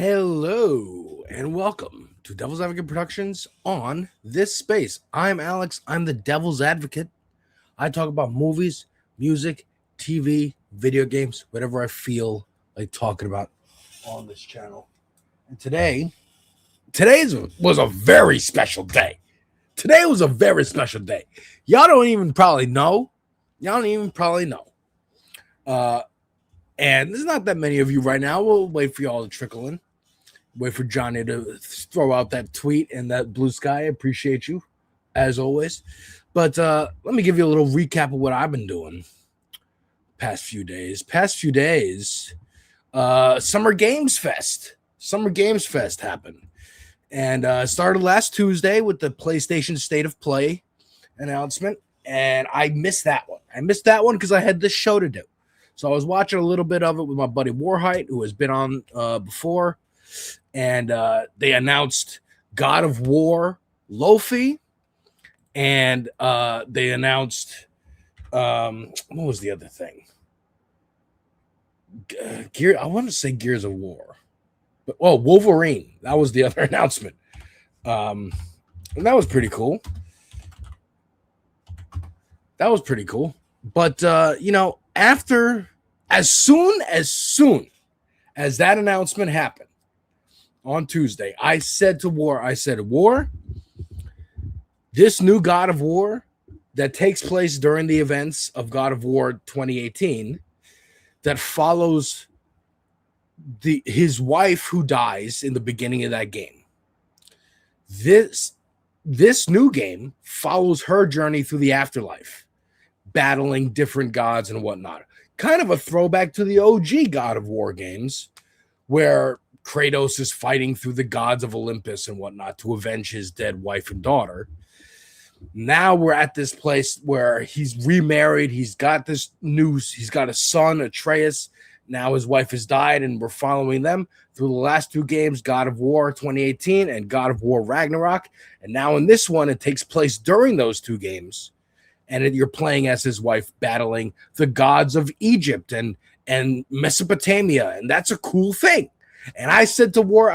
Hello and welcome to Devil's Advocate Productions on This Space. I'm Alex. I'm the Devil's Advocate. I talk about movies, music, TV, video games, whatever I feel like talking about on this channel. And was a very special day. Today was a very special day. Y'all don't even probably know. Uh, and there's not that many of you right now. We'll wait for y'all to trickle in. Wait for Johnny to throw out that tweet and that blue sky. I appreciate you, as always. But let me give you a little recap of what I've been doing past few days. Summer Games Fest. Summer Games Fest happened. And started last Tuesday with the PlayStation State of Play announcement. And I missed that one. Because I had this show to do. So I was watching a little bit of it with my buddy Warhite, who has been on before. And they announced God of War Lofi. And they announced, what was the other thing? I want to say Gears of War. But, Wolverine. That was the other announcement. And that was pretty cool. But, as soon as that announcement happened on Tuesday, I said to War, this new God of War that takes place during the events of God of War 2018 that follows his wife who dies in the beginning of that game. This new game follows her journey through the afterlife, battling different gods and whatnot. Kind of a throwback to the OG God of War games, where Kratos is fighting through the gods of Olympus and whatnot to avenge his dead wife and daughter. Now we're at this place where he's remarried. He's got a son, Atreus. Now his wife has died, and we're following them through the last two games, God of War 2018 and God of War Ragnarok. And now in this one, it takes place during those two games. And you're playing as his wife battling the gods of Egypt and Mesopotamia. And that's a cool thing. And I said to War,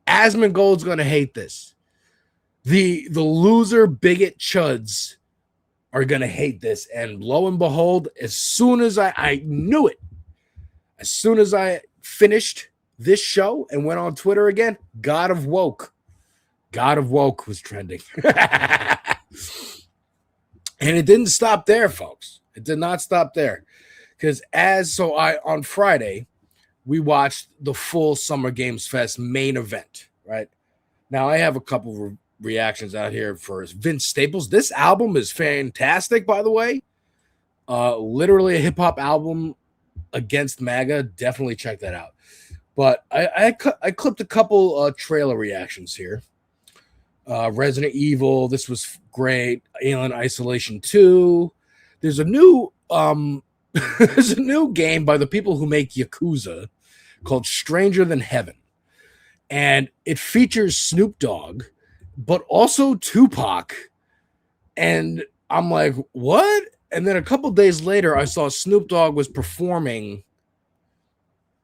Asmongold's going to hate this. The loser bigot chuds are going to hate this. And lo and behold, as soon as I knew it, as soon as I finished this show and went on Twitter again, God of Woke was trending. And it didn't stop there, folks. It did not stop there. Because on Friday, we watched the full Summer Games Fest main event, right? Now, I have a couple of reactions out here for Vince Staples. This album is fantastic, by the way. Literally a hip-hop album against MAGA. Definitely check that out. But I clipped a couple trailer reactions here. Resident Evil, this was great. Alien Isolation 2. There's a new there's a new game by the people who make Yakuza called Stranger Than Heaven. And it features Snoop Dogg, but also Tupac. And I'm like, what? And then a couple days later, I saw Snoop Dogg was performing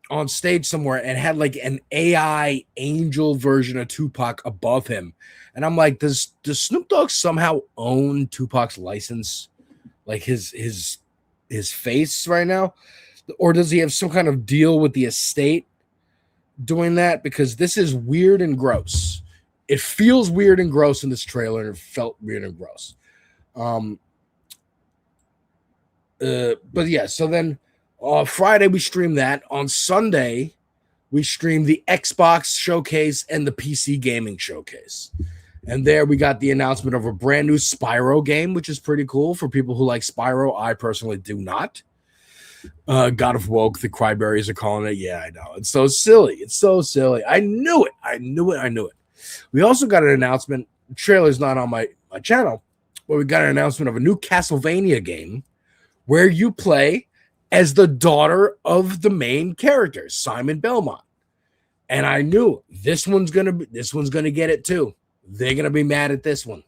on stage somewhere and had like an AI angel version of Tupac above him. And I'm like, does Snoop Dogg somehow own Tupac's license? Like his face right now? Or does he have some kind of deal with the estate doing that? Because this is weird and gross. It feels weird and gross in this trailer, and it felt weird and gross. But yeah, so then Friday we streamed that. On Sunday, we streamed the Xbox showcase and the PC gaming showcase. And there we got the announcement of a brand new Spyro game, which is pretty cool for people who like Spyro. I personally do not. God of Woke, the Cryberries are calling it. Yeah, I know. It's so silly. I knew it. We also got an announcement. The trailer's not on my channel, but we got an announcement of a new Castlevania game where you play as the daughter of the main character, Simon Belmont. And I knew this one's gonna get it too. They're gonna be mad at this one.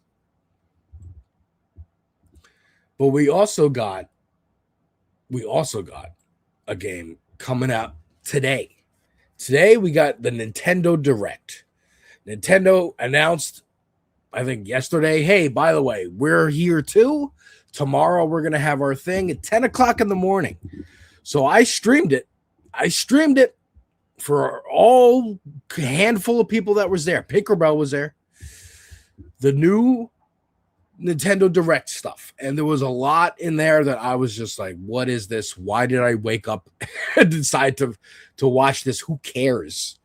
But we also got a game coming out today. Today we got the Nintendo Direct. Nintendo announced, I think yesterday, hey, by the way, we're here too. Tomorrow we're going to have our thing at 10 o'clock in the morning. So I streamed it. I streamed it for all handful of people that was there. Pinkerbell was there. The new Nintendo Direct stuff. And there was a lot in there that I was just like, what is this? Why did I wake up and decide to watch this? Who cares?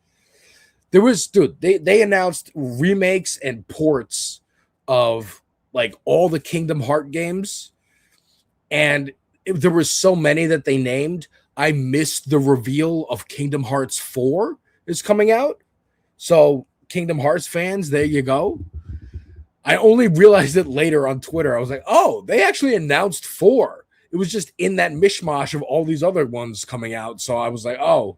There was, dude, they announced remakes and ports of like all the Kingdom Hearts games. And there were so many that they named. I missed the reveal of Kingdom Hearts 4 is coming out. So Kingdom Hearts fans, there you go. I only realized it later on Twitter. I was like, oh, they actually announced 4. It was just in that mishmash of all these other ones coming out. So I was like, oh,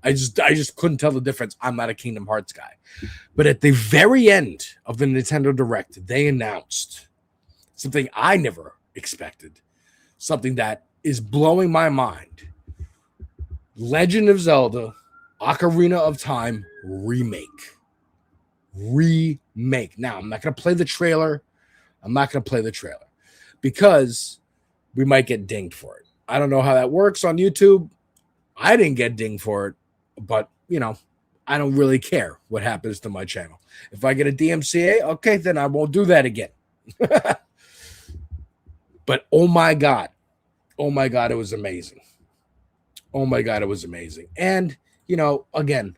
I just couldn't tell the difference. I'm not a Kingdom Hearts guy. But at the very end of the Nintendo Direct, they announced something I never expected, something that is blowing my mind. Legend of Zelda Ocarina of Time remake. Now, I'm not going to play the trailer. Because we might get dinged for it. I don't know how that works on YouTube. I didn't get dinged for it, but, you know, I don't really care what happens to my channel. If I get a DMCA, okay, then I won't do that again. But oh my God, it was amazing. And, you know, again,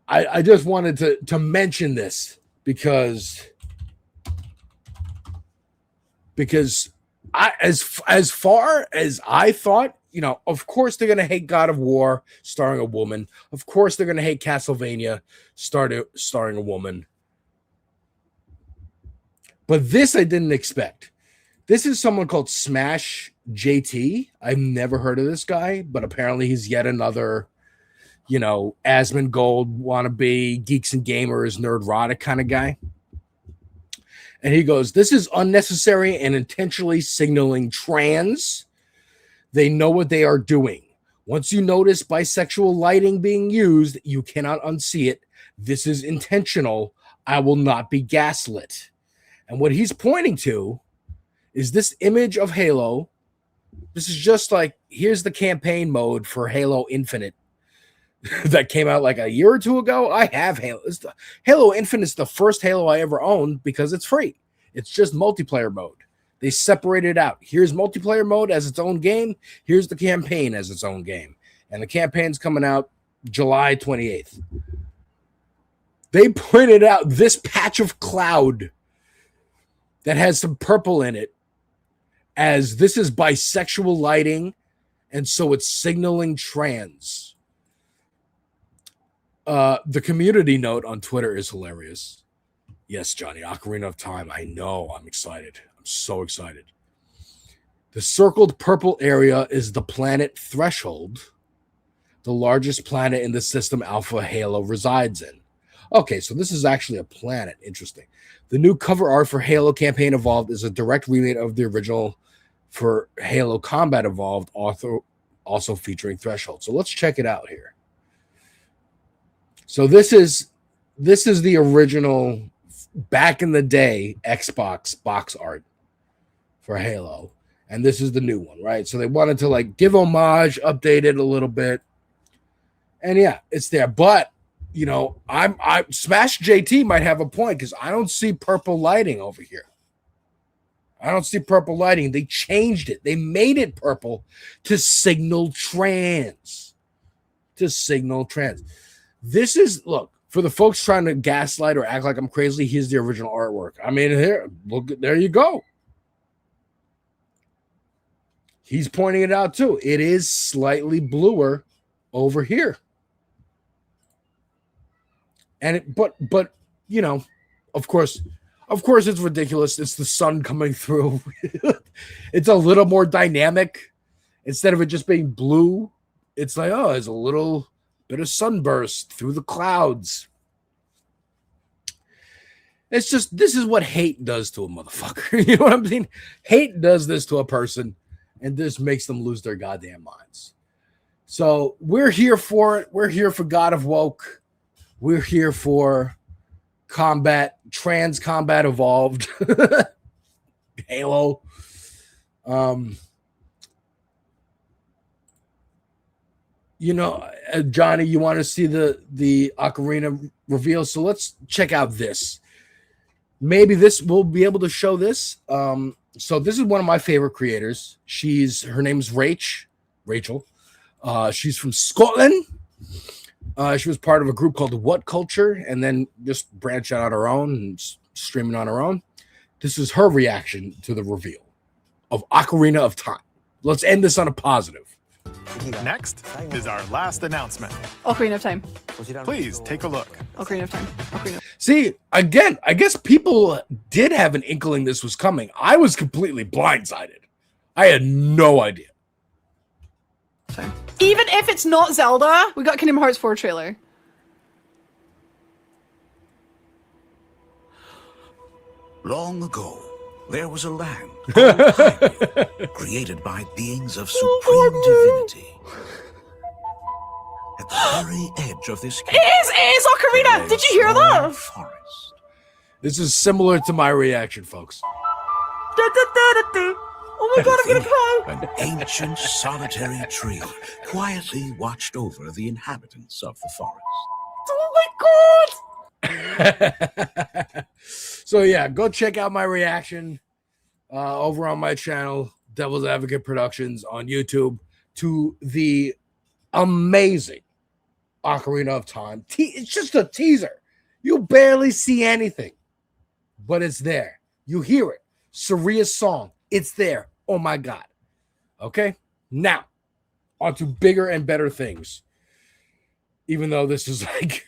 I just wanted to mention this because I as far as I thought, you know, of course they're gonna hate God of War starring a woman. Of course they're gonna hate Castlevania starring a woman. But this I didn't expect. This is someone called Smash JT. I've never heard of this guy, but apparently he's yet another, you know, Asmongold wannabe, geeks and gamers, nerdrotic kind of guy. And he goes, this is unnecessary and intentionally signaling trans. They know what they are doing. Once you notice bisexual lighting being used, you cannot unsee it. This is intentional. I will not be gaslit. And what he's pointing to is this image of Halo. This is just like, here's the campaign mode for Halo Infinite that came out like a year or two ago. I have Halo. Halo Infinite is the first Halo I ever owned because it's free. It's just multiplayer mode. They separate it out. Here's multiplayer mode as its own game. Here's the campaign as its own game. And the campaign's coming out July 28th. They pointed out this patch of cloud that has some purple in it as this is bisexual lighting, and so it's signaling trans. The community note on Twitter is hilarious. Yes, Johnny, Ocarina of Time. I know. I'm excited. I'm so excited. The circled purple area is the planet Threshold, the largest planet in the system Alpha Halo resides in. Okay, so this is actually a planet. Interesting. The new cover art for Halo Campaign Evolved is a direct remake of the original for Halo Combat Evolved, also featuring Threshold. So let's check it out here. So this is the original back in the day Xbox box art for Halo, and this is the new one, right? So they wanted to like give homage, update it a little bit, and yeah, it's there. But you know, I Smash JT might have a point because I don't see purple lighting over here. I don't see purple lighting. They changed it. They made it purple to signal trans. This is, look, for the folks trying to gaslight or act like I'm crazy, here's the original artwork. I mean, here, look, there you go. He's pointing it out too. It is slightly bluer over here. And but you know, of course it's ridiculous. It's the sun coming through. It's a little more dynamic. Instead of it just being blue, it's like, oh, there's a little bit of sunburst through the clouds. It's just, this is what hate does to a motherfucker. You know what I'm saying? Hate does this to a person, and this makes them lose their goddamn minds. So we're here for it. We're here for God of Woke. We're here for trans combat evolved. Halo. Johnny, you want to see the Ocarina reveal? So let's check out this. Maybe we'll be able to show this. So this is one of my favorite creators. Her name's Rachel. She's from Scotland. She was part of a group called What Culture, and then just branched out on her own and streaming on her own. This is her reaction to the reveal of Ocarina of Time. Let's end this on a positive. Next is our last announcement. Ocarina of Time. Please take a look. Ocarina of Time. See, again, I guess people did have an inkling this was coming. I was completely blindsided. I had no idea. Sorry. Even if it's not Zelda, we got Kingdom Hearts 4 trailer. Long ago, there was a land called Hyrule, created by beings of supreme divinity. At the very edge of this kingdom, It is Ocarina! Did you hear that? Forest. This is similar to my reaction, folks. Oh my god, I'm gonna cry! An ancient solitary tree quietly watched over the inhabitants of the forest. Oh my god! So yeah, go check out my reaction over on my channel, Devil's Advocate Productions on YouTube, to the amazing Ocarina of Time. It's just a teaser. You barely see anything, but it's there. You hear it. Saria's song. It's there. Oh my God. Okay. Now, on to bigger and better things. Even though this is like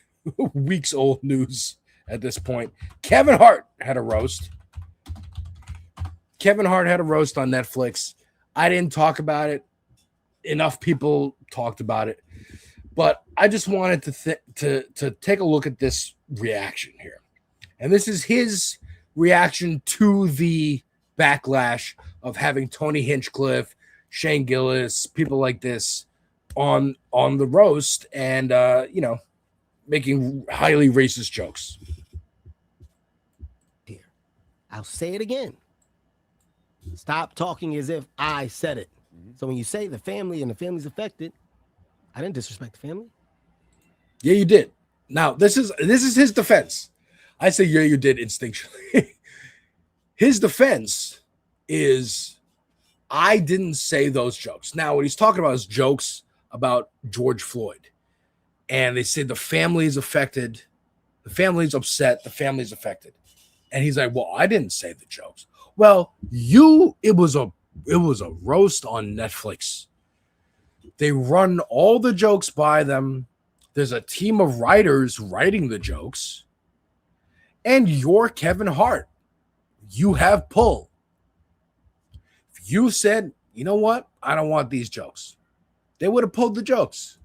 weeks old news at this point. Kevin Hart had a roast. Kevin Hart had a roast on Netflix. I didn't talk about it. Enough people talked about it. But I just wanted to take a look at this reaction here. And this is his reaction to the backlash of having Tony Hinchcliffe, Shane Gillis, people like this on the roast and, making highly racist jokes. Here, I'll say it again. Stop talking as if I said it. So when you say the family and the family's affected, I didn't disrespect the family. Yeah, you did. Now, this is his defense. I say, yeah, you did instinctually. His defense is, I didn't say those jokes. Now, what he's talking about is jokes about George Floyd. And they say the family is affected. The family's upset. The family's affected. And he's like, well, I didn't say the jokes. Well, it was a roast on Netflix. They run all the jokes by them. There's a team of writers writing the jokes. And you're Kevin Hart. You have pull. If you said, you know what? I don't want these jokes. They would have pulled the jokes.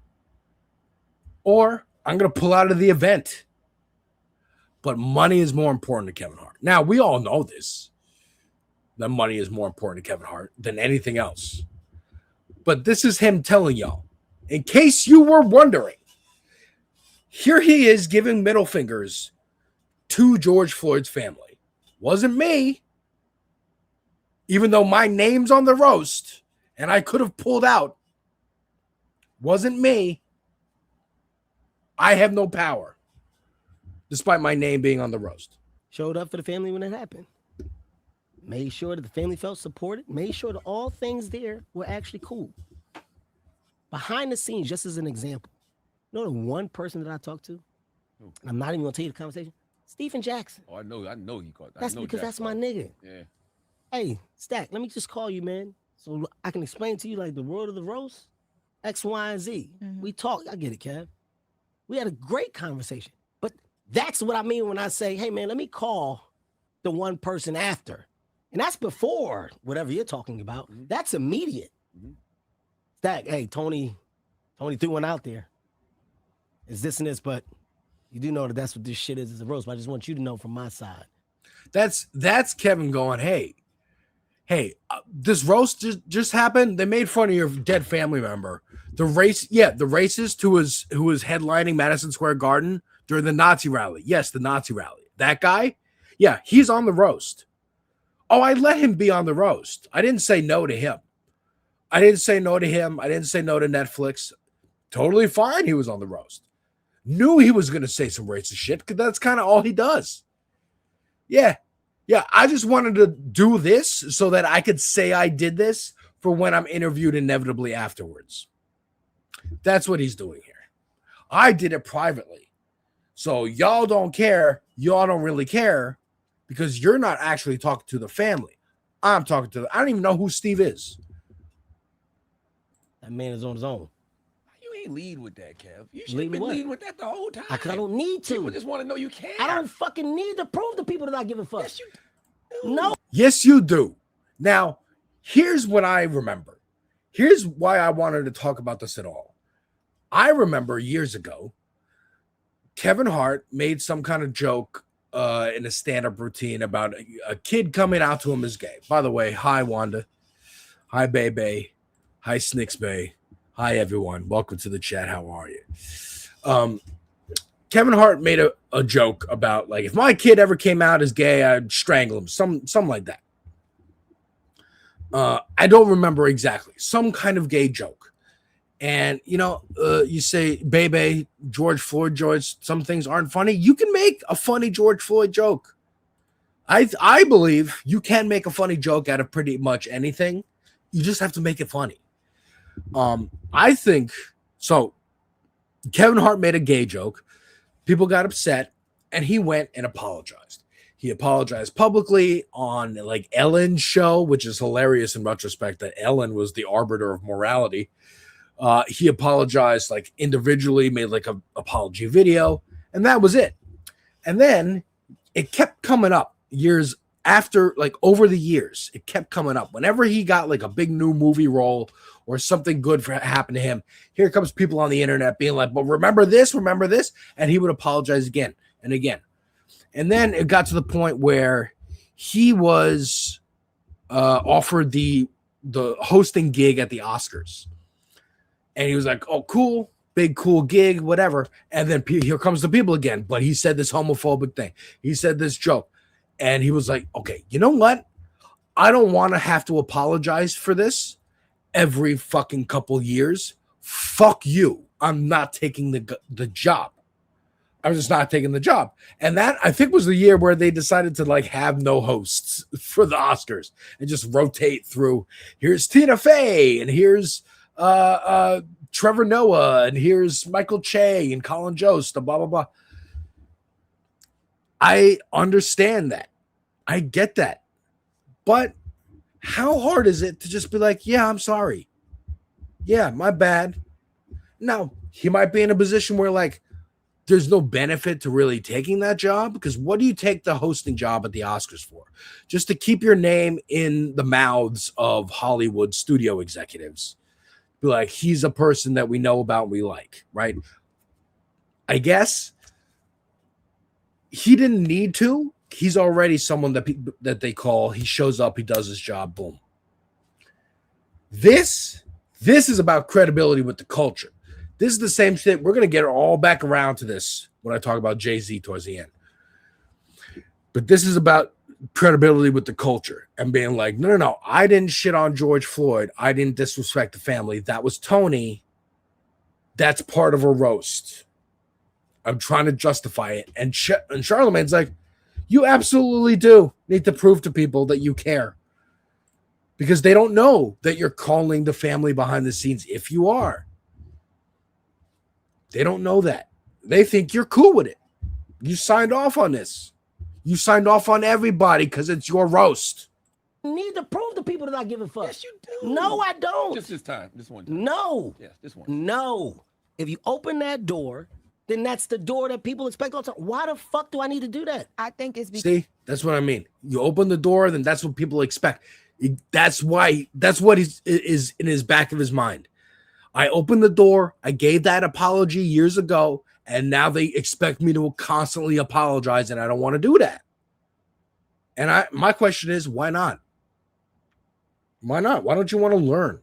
Or I'm going to pull out of the event. But money is more important to Kevin Hart. Now, we all know this. That money is more important to Kevin Hart than anything else. But this is him telling y'all, in case you were wondering, here he is giving middle fingers to George Floyd's family. Wasn't me. Even though my name's on the roast and I could have pulled out. Wasn't me. I have no power. Despite my name being on the roast. Showed up for the family when it happened. Made sure that the family felt supported. Made sure that all things there were actually cool. Behind the scenes, just as an example, you know the one person that I talked to, and I'm not even gonna tell you the conversation, Stephen Jackson. Oh, I know he caught that. That's because that's my nigga. Yeah. Hey, Stack, let me just call you, man, so I can explain to you like the world of the roast, X, Y, and Z. We talked. I get it, Kev. We had a great conversation. But that's what I mean when I say, hey, man, let me call the one person after. And that's before whatever you're talking about. That's immediate. Stack, hey, Tony threw one out there. It's this and this, but you do know that that's what this shit is a roast. But I just want you to know from my side. That's Kevin going, hey, hey, this roast just happened. They made fun of your dead family member. The racist who was headlining Madison Square Garden during the Nazi rally. Yes, the Nazi rally. That guy, yeah, he's on the roast. Oh, I let him be on the roast. I didn't say no to him. I didn't say no to Netflix. Totally fine. He was on the roast. Knew he was going to say some racist shit because that's kind of all he does. Yeah. I just wanted to do this so that I could say I did this for when I'm interviewed inevitably afterwards. That's what he's doing here. I did it privately. So y'all don't care. Y'all don't really care because you're not actually talking to the family. I'm talking to I don't even know who Steve is. That man is on his own. You ain't lead with that, Kev. You should have been leading with that the whole time. I don't need to. People just want to know you care. I don't fucking need to prove to people that I give a fuck. Yes, you do. No. Yes, you do. Now, here's what I remember. Here's why I wanted to talk about this at all. I remember years ago, Kevin Hart made some kind of joke in a stand-up routine about a kid coming out to him as gay. By the way, hi, Wanda. Hi, Bebe. Hi, Snicks Bay. Hi, everyone. Welcome to the chat. How are you? Kevin Hart made a joke about, like, if my kid ever came out as gay, I'd strangle him. Something like that. I don't remember exactly. Some kind of gay joke. And, you say, Bebe, George Floyd jokes, some things aren't funny. You can make a funny George Floyd joke. I believe you can make a funny joke out of pretty much anything. You just have to make it funny. I think so. Kevin Hart made a gay joke. People got upset, and he went and apologized. He apologized publicly on like Ellen's show, which is hilarious in retrospect that Ellen was the arbiter of morality. He apologized like individually, made like an apology video, and that was it. And then it kept coming up years after, like over the years, it kept coming up. Whenever he got like a big new movie role or something good happened to him, here comes people on the internet being like, well, remember this, and he would apologize again and again. And then it got to the point where he was offered the hosting gig at the Oscars. And he was like, oh, cool, big, cool gig, whatever. And then here comes the people again. But he said this homophobic thing. He said this joke. And he was like, okay, you know what? I don't want to have to apologize for this every fucking couple years. Fuck you. I'm not taking the job. I'm just not taking the job. And that, I think, was the year where they decided to like have no hosts for the Oscars and just rotate through. Here's Tina Fey, and here's Trevor Noah, and here's Michael Che and Colin Jost, and blah, blah, blah. I understand that. I get that. But how hard is it to just be like, yeah, I'm sorry. Yeah, my bad. Now, he might be in a position where like there's no benefit to really taking that job, because what do you take the hosting job at the Oscars for? Just to keep your name in the mouths of Hollywood studio executives. Be like, he's a person that we know about and we like, right? I guess he didn't need to. He's already someone that they call. He shows up, he does his job, boom. This is about credibility with the culture. This is the same shit. We're going to get all back around to this when I talk about Jay-Z towards the end. But this is about credibility with the culture and being like, no. I didn't shit on George Floyd. I didn't disrespect the family. That was Tony. That's part of a roast. I'm trying to justify it. And Charlemagne's like, you absolutely do need to prove to people that you care. Because they don't know that you're calling the family behind the scenes if you are. They don't know that. They think you're cool with it. You signed off on this. You signed off on everybody because it's your roast. You need to prove to people that I give a fuck. Yes, you do. No, I don't. Just this time. This one time. No. Yes, this one. No. If you open that door, then that's the door that people expect all the time. Why the fuck do I need to do that? I think it's because See, that's what I mean. You open the door, then that's what people expect. That's what is in his back of his mind. I opened the door. I gave that apology years ago, and now they expect me to constantly apologize, and I don't want to do that. And my question is, why not? Why not? Why don't you want to learn?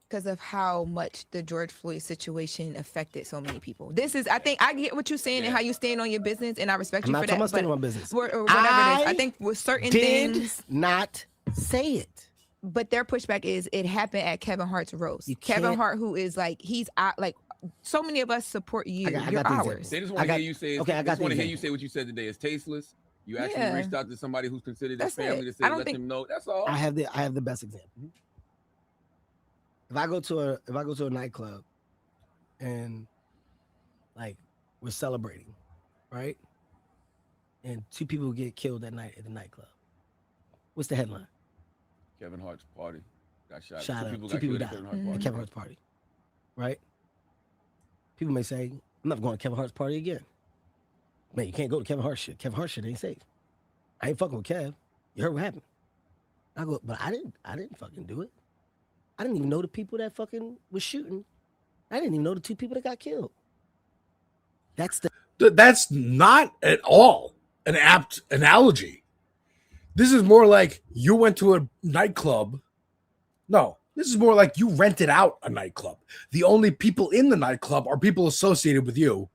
Because of how much the George Floyd situation affected so many people. I think I get what you're saying and how you stand on your business, and I respect you for that. I'm not talking about business. Or whatever it is. I think with certain things. Not say it. But their pushback is it happened at Kevin Hart's roast. Kevin Hart, who is like, he's like, so many of us support you. You're ours. They just want to hear you say. Okay, I just want to hear you say what you said today is tasteless. You actually reached out to somebody who's considered a family to say, let them know. That's all. I have the best example. If I go to a nightclub and like we're celebrating, right? And 2 people get killed that night at the nightclub. What's the headline? Kevin Hart's party got shot. Shot up. 2 people died at Kevin Hart's party. Right? People may say, I'm never going to Kevin Hart's party again. Man, you can't go to Kevin Hart shit. Kevin Hart shit ain't safe. I ain't fucking with Kev. You heard what happened. I go, but I didn't fucking do it. I didn't even know the people that fucking was shooting. I didn't even know the 2 people that got killed. That's not at all an apt analogy. This is more like you went to a nightclub. No, this is more like you rented out a nightclub. The only people in the nightclub are people associated with you.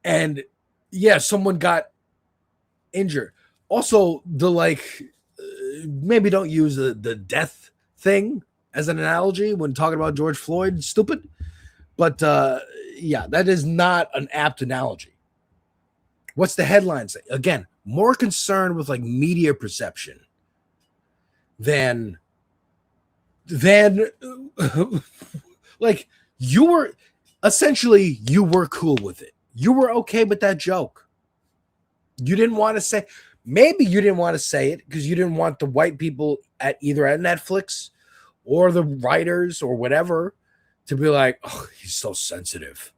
And yeah, someone got injured. Also, maybe don't use the death thing as an analogy when talking about George Floyd. Stupid. But yeah, that is not an apt analogy. What's the headline say? Again, more concerned with like media perception than like you were cool with it. You were okay with that joke. You didn't want to say, maybe you didn't want to say it because you didn't want the white people either at Netflix or the writers or whatever to be like, oh, he's so sensitive.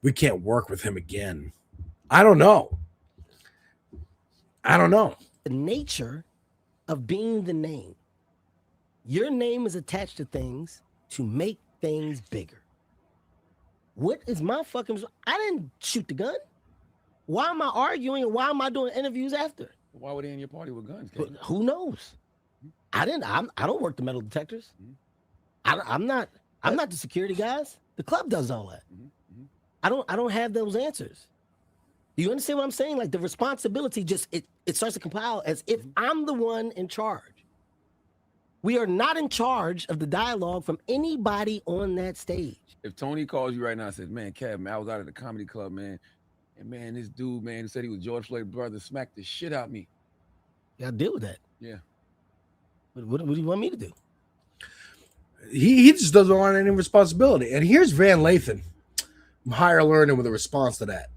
We can't work with him again. I don't know. The nature of being the name. Your name is attached to things to make things bigger. What is my fucking... I didn't shoot the gun. Why am I arguing and why am I doing interviews after? Why were they in your party with guns? But who knows? I don't work the metal detectors. I'm not the security guys. The club does all that. I don't have those answers. You understand what I'm saying? Like the responsibility it starts to compile as if I'm the one in charge. We are not in charge of the dialogue from anybody on that stage. If Tony calls you right now and says, man, Kev, man, I was out at the comedy club, man. And man, this dude, man, who said he was George Floyd's brother, smacked the shit out of me. Yeah, I'll deal with that. Yeah. What do you want me to do? He just doesn't want any responsibility. And here's Van Lathan, higher learning, with a response to that.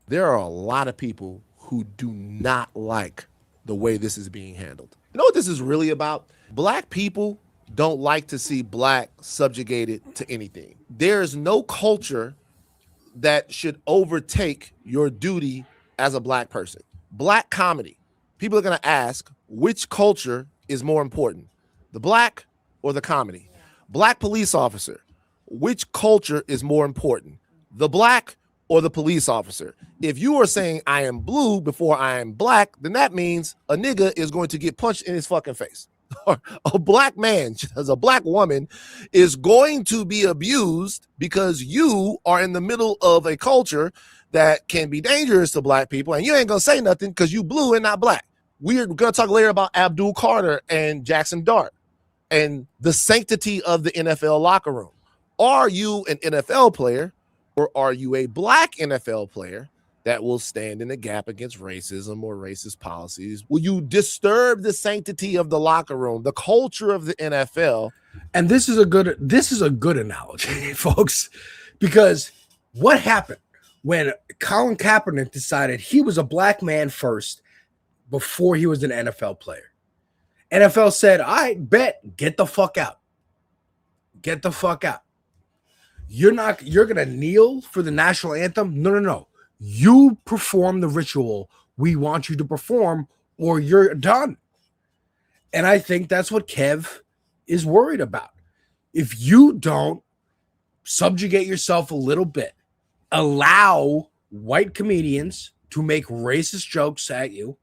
There are a lot of people who do not like the way this is being handled. You know what this is really about? Black people don't like to see black subjugated to anything. There's no culture that should overtake your duty as a black person. Black comedy. People are going to ask, which culture is more important, the black or the comedy? Black police officer. Which culture is more important, the black or the police officer? If you are saying I am blue before I am black, then that means a nigga is going to get punched in his fucking face. Or a black man, as a black woman, is going to be abused because you are in the middle of a culture that can be dangerous to black people, and you ain't gonna say nothing because you blue and not black. We're gonna talk later about Abdul Carter and Jackson Dart and the sanctity of the NFL locker room. Are you an NFL player, or are you a black NFL player that will stand in the gap against racism or racist policies? Will you disturb the sanctity of the locker room, the culture of the NFL? And this is a good analogy, folks, because what happened when Colin Kaepernick decided he was a black man first before he was an NFL player? NFL said, I bet, get the fuck out. Get the fuck out. You're going to kneel for the national anthem? No. You perform the ritual we want you to perform, or you're done. And I think that's what Kev is worried about. If you don't subjugate yourself a little bit, allow white comedians to make racist jokes at you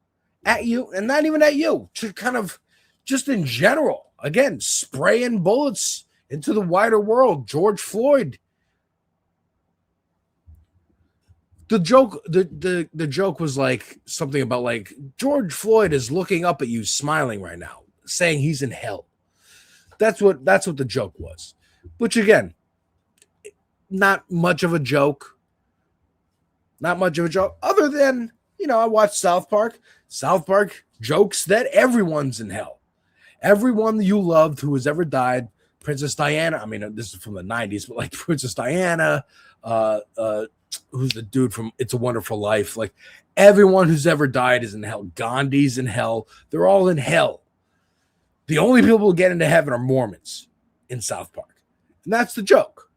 at you, and not even at you, to kind of just in general, again, spraying bullets into the wider world. George Floyd. The joke, the joke was like something about like George Floyd is looking up at you, smiling right now, saying he's in hell. That's what the joke was. Which again, not much of a joke. Not much of a joke, other than, I watched South Park. South Park jokes that everyone's in hell. Everyone you loved who has ever died, Princess Diana. I mean, this is from the 90s, but like Princess Diana, who's the dude from It's a Wonderful Life. Like everyone who's ever died is in hell. Gandhi's in hell. They're all in hell. The only people who get into heaven are Mormons in South Park. And that's the joke.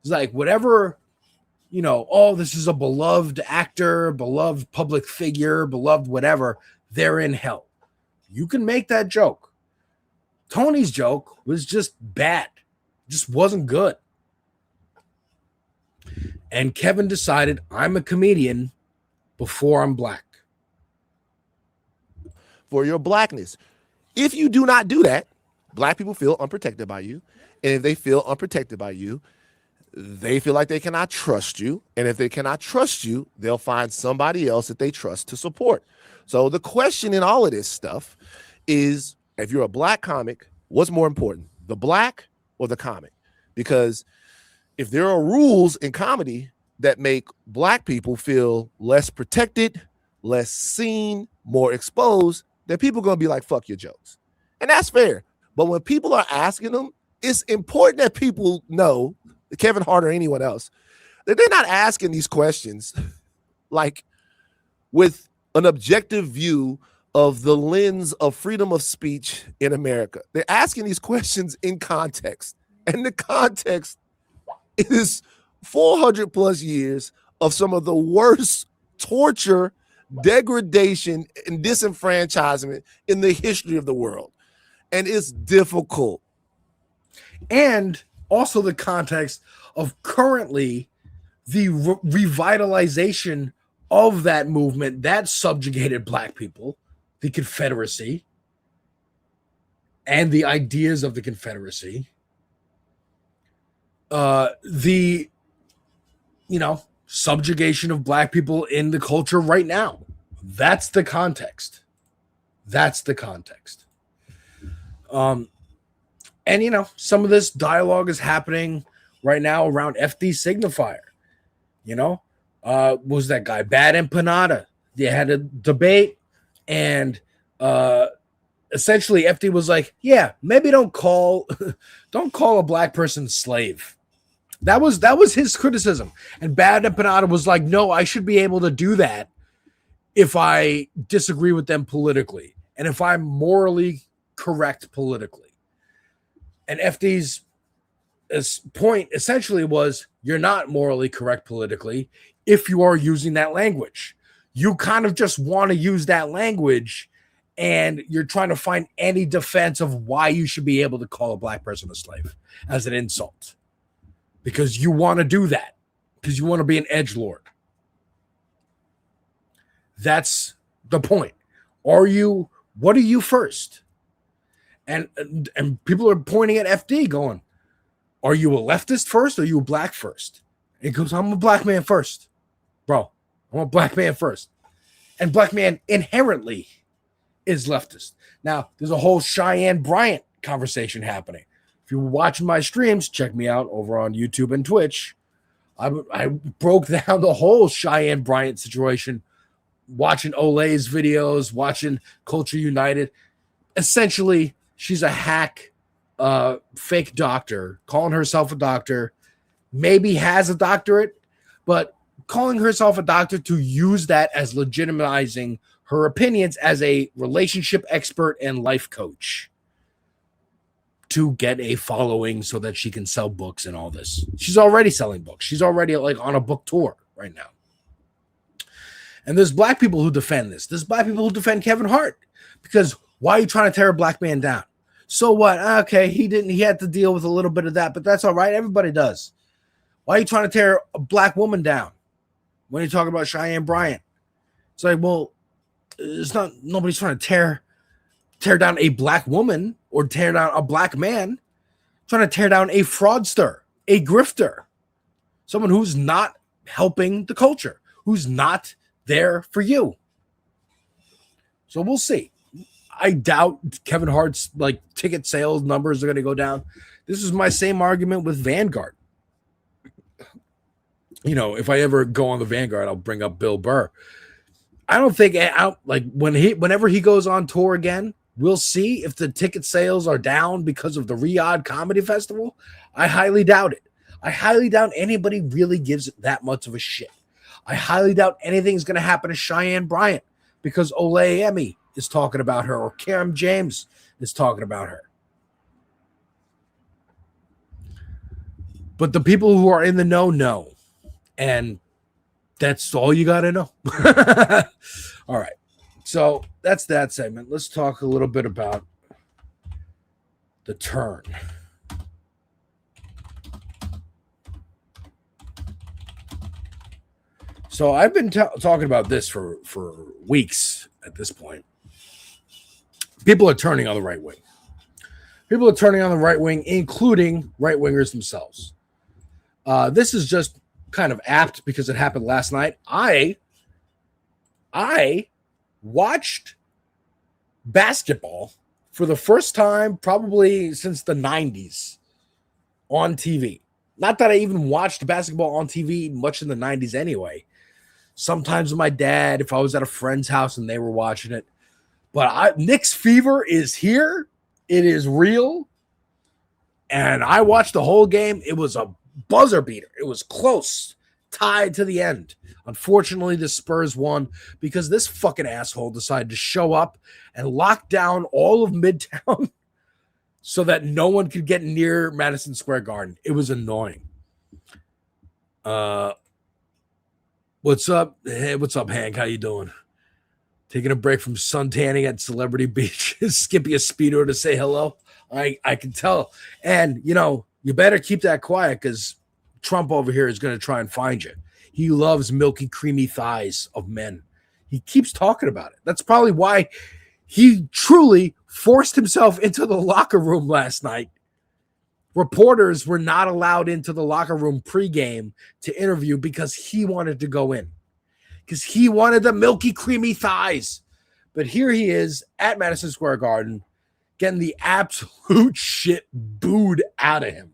It's like whatever, this is a beloved actor, beloved public figure, beloved whatever, they're in hell. You can make that joke. Tony's joke was just bad. Just wasn't good. And Kevin decided, I'm a comedian before I'm black. For your blackness. If you do not do that, black people feel unprotected by you. And if they feel unprotected by you, they feel like they cannot trust you. And if they cannot trust you, they'll find somebody else that they trust to support. So the question in all of this stuff is, if you're a black comic, what's more important, the black or the comic? Because if there are rules in comedy that make black people feel less protected, less seen, more exposed, then people are going to be like, fuck your jokes. And that's fair. But when people are asking them, it's important that people know, Kevin Hart or anyone else, that they're not asking these questions like with an objective view of the lens of freedom of speech in America. They're asking these questions in context. And the context is 400 plus years of some of the worst torture, degradation, and disenfranchisement in the history of the world. And it's difficult. And also the context of currently the revitalization of that movement that subjugated black people, the Confederacy, and the ideas of the Confederacy. The subjugation of black people in the culture right now. That's the context. And some of this dialogue is happening right now around FD Signifier. Was that guy Bad Empanada? They had a debate, and essentially FD was like, yeah, maybe don't call a black person slave. That was his criticism. And Bad Empanada was like, no, I should be able to do that if I disagree with them politically and if I'm morally correct politically. And FD's point essentially was, you're not morally correct politically if you are using that language. You kind of just want to use that language, and you're trying to find any defense of why you should be able to call a black person a slave as an insult. Because you want to do that. Because you want to be an edgelord. That's the point. What are you first? And people are pointing at FD going, are you a leftist first or are you a black first? It goes, I'm a black man first. Bro, I'm a black man first. And black man inherently is leftist. Now, there's a whole Cheyenne Bryant conversation happening. If you're watching my streams, check me out over on YouTube and Twitch. I broke down the whole Cheyenne Bryant situation, watching Olay's videos, watching Culture United. Essentially, she's a hack, fake doctor, calling herself a doctor, maybe has a doctorate, but calling herself a doctor to use that as legitimizing her opinions as a relationship expert and life coach to get a following so that she can sell books and all this. She's already selling books. She's already like on a book tour right now. And there's black people who defend this. There's black people who defend Kevin Hart because why are you trying to tear a black man down? So what? Okay, he had to deal with a little bit of that, but that's all right. Everybody does. Why are you trying to tear a black woman down when you talk about Cheyenne Bryant? It's like, well, it's not, nobody's trying to tear down a black woman or tear down a black man. Trying to tear down a fraudster, a grifter, someone who's not helping the culture, who's not there for you. So we'll see. I doubt Kevin Hart's like ticket sales numbers are going to go down. This is my same argument with Vanguard. You know, if I ever go on the Vanguard, I'll bring up Bill Burr. I don't think whenever he goes on tour again, we'll see if the ticket sales are down because of the Riyadh Comedy Festival. I highly doubt it. I highly doubt anybody really gives it that much of a shit. I highly doubt anything's going to happen to Cheyenne Bryant because Olayemi is talking about her or Karam James is talking about her. But the people who are in the know. And that's all you got to know. All right. So that's that segment. Let's talk a little bit about the turn. So I've been talking about this for weeks at this point. People are turning on the right wing. People are turning on the right wing, including right wingers themselves. This is just kind of apt because it happened last night. I watched basketball for the first time probably since the 90s on TV. Not that I even watched basketball on TV much in the 90s anyway. Sometimes with my dad, if I was at a friend's house and they were watching it. But Knicks fever is here. It is real. And I watched the whole game. It was a buzzer beater. It was close, tied to the end. Unfortunately, the Spurs won because this fucking asshole decided to show up and lock down all of Midtown so that no one could get near Madison Square Garden. It was annoying. What's up? Hey, what's up, Hank? How you doing? Taking a break from sun tanning at Celebrity Beach. Skippy a speedo to say hello. I can tell. And, you know, you better keep that quiet because Trump over here is going to try and find you. He loves milky, creamy thighs of men. He keeps talking about it. That's probably why he truly forced himself into the locker room last night. Reporters were not allowed into the locker room pregame to interview because he wanted to go in. Because he wanted the milky, creamy thighs. But here he is at Madison Square Garden getting the absolute shit booed out of him.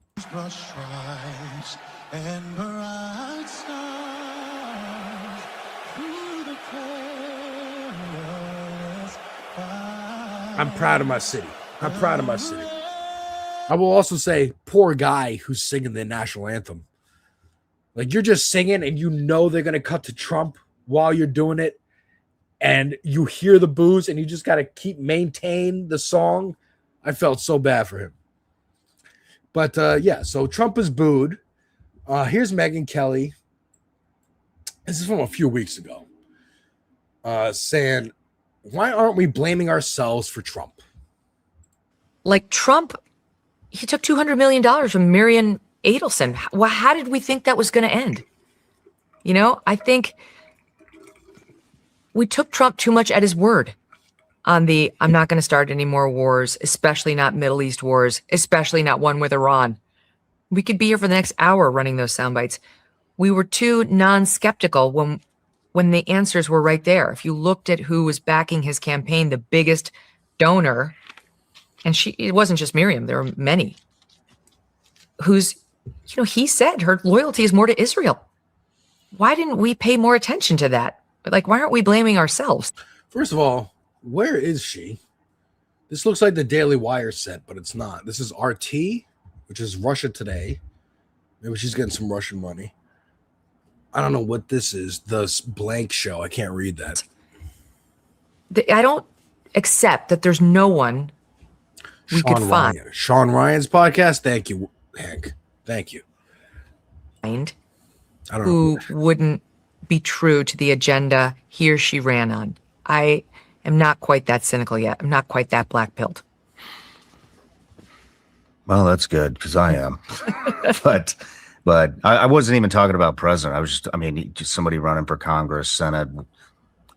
I'm proud of my city. I'm proud of my city. I will also say, poor guy who's singing the national anthem. Like, you're just singing and you know they're going to cut to Trump while you're doing it. And you hear the boos and you just got to maintain the song. I felt so bad for him. But, yeah, so Trump is booed. Here's Megyn Kelly. This is from a few weeks ago. Saying, why aren't we blaming ourselves for Trump? Like Trump, he took $200 million from Marion Adelson. Well, how did we think that was going to end? You know, I think we took Trump too much at his word on the, I'm not going to start any more wars, especially not Middle East wars, especially not one with Iran. We could be here for the next hour running those sound bites. We were too non-skeptical when the answers were right there. If you looked at who was backing his campaign, the biggest donor, and it wasn't just Miriam, there were many, who's, you know, he said her loyalty is more to Israel. Why didn't we pay more attention to that? Like, why aren't we blaming ourselves? First of all, where is she? This looks like the Daily Wire set, but it's not. This is RT, which is Russia Today. Maybe she's getting some Russian money. I don't know what this is. The blank show. I can't read that. I don't accept that there's no one we could find. Sean Ryan's podcast. Thank you, Hank. Thank you. I don't know who wouldn't be true to the agenda he or she ran on. I am not quite that cynical yet. I'm not quite that black-pilled. Well, that's good because I am. but I wasn't even talking about president. I was just somebody running for Congress, Senate,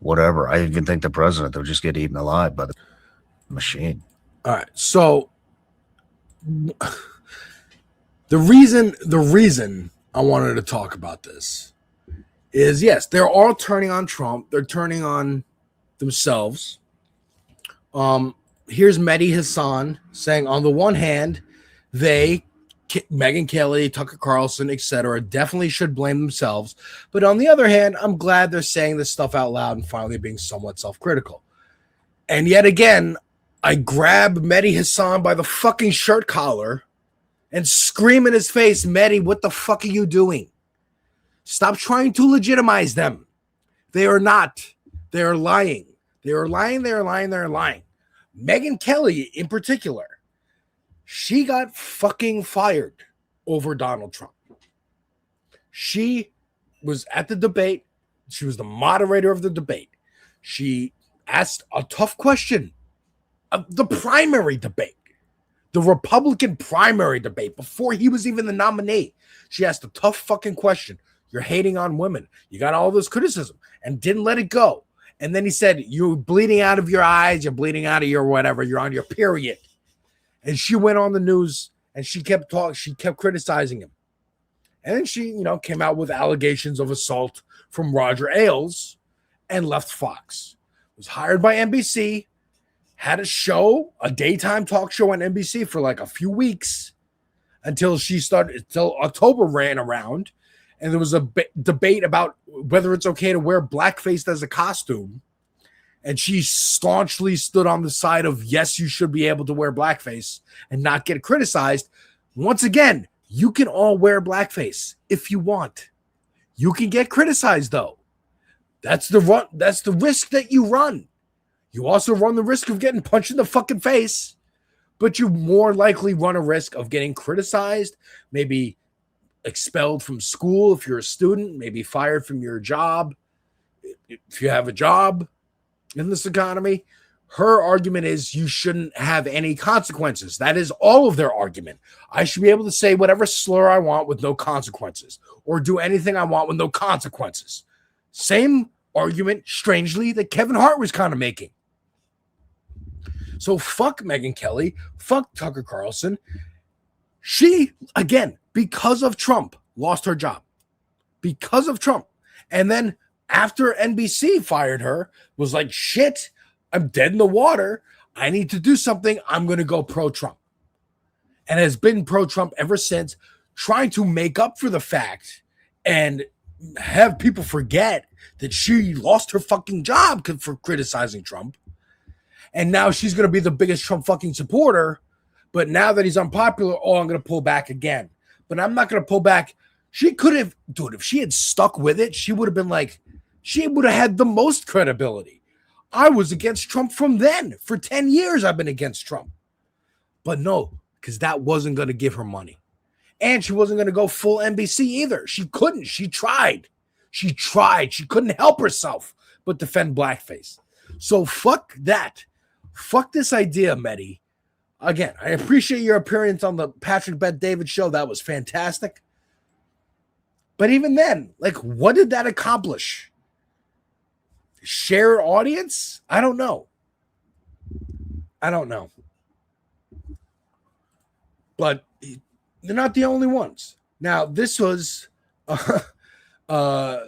whatever. I even think the president, they'll just get eaten alive by the machine. All right. So the reason I wanted to talk about this is, yes, they're all turning on Trump. They're turning on themselves. Here's Mehdi Hassan saying, on the one hand, Megyn Kelly, Tucker Carlson, etc., definitely should blame themselves. But on the other hand, I'm glad they're saying this stuff out loud and finally being somewhat self-critical. And yet again, I grab Mehdi Hassan by the fucking shirt collar and scream in his face, Mehdi, what the fuck are you doing? Stop trying to legitimize them. They are not. They are lying. They are lying. They are lying. They are lying. Megyn Kelly, in particular, she got fucking fired over Donald Trump. She was at the debate. She was the moderator of the debate. She asked a tough question of the primary debate, the Republican primary debate, before he was even the nominee. She asked a tough fucking question. You're hating on women. You got all this criticism and didn't let it go. And then he said, you're bleeding out of your eyes. You're bleeding out of your whatever. You're on your period. And she went on the news and she kept talking. She kept criticizing him. And then she, came out with allegations of assault from Roger Ailes and left Fox. Was hired by NBC, had a show, a daytime talk show on NBC for like a few weeks until October ran around. And there was a debate about whether it's okay to wear blackface as a costume. And she staunchly stood on the side of, yes, you should be able to wear blackface and not get criticized. Once again, you can all wear blackface if you want. You can get criticized, though. That's the risk that you run. You also run the risk of getting punched in the fucking face, but you more likely run a risk of getting criticized, maybe expelled from school if you're a student, maybe fired from your job if you have a job in this economy. Her argument is you shouldn't have any consequences. That is all of their argument. I should be able to say whatever slur I want with no consequences, or do anything I want with no consequences. Same argument, strangely, that Kevin Hart was kind of making. So fuck Megyn Kelly, fuck Tucker Carlson. She, again, because of Trump, lost her job. Because of Trump. And then after NBC fired her, was like, shit, I'm dead in the water. I need to do something. I'm going to go pro-Trump. And has been pro-Trump ever since, trying to make up for the fact and have people forget that she lost her fucking job for criticizing Trump. And now she's going to be the biggest Trump fucking supporter. But now that he's unpopular, I'm going to pull back again. But I'm not going to pull back. She could have, dude, if she had stuck with it, she would have been like, she would have had the most credibility. I was against Trump from then. For 10 years, I've been against Trump. But no, because that wasn't going to give her money. And she wasn't going to go full NBC either. She couldn't. She tried. She couldn't help herself but defend blackface. So fuck that. Fuck this idea, Mehdi. Again, I appreciate your appearance on the Patrick Bet-David show. That was fantastic. But even then, like, what did that accomplish? Share audience? I don't know. But they're not the only ones. Now, this was Paulina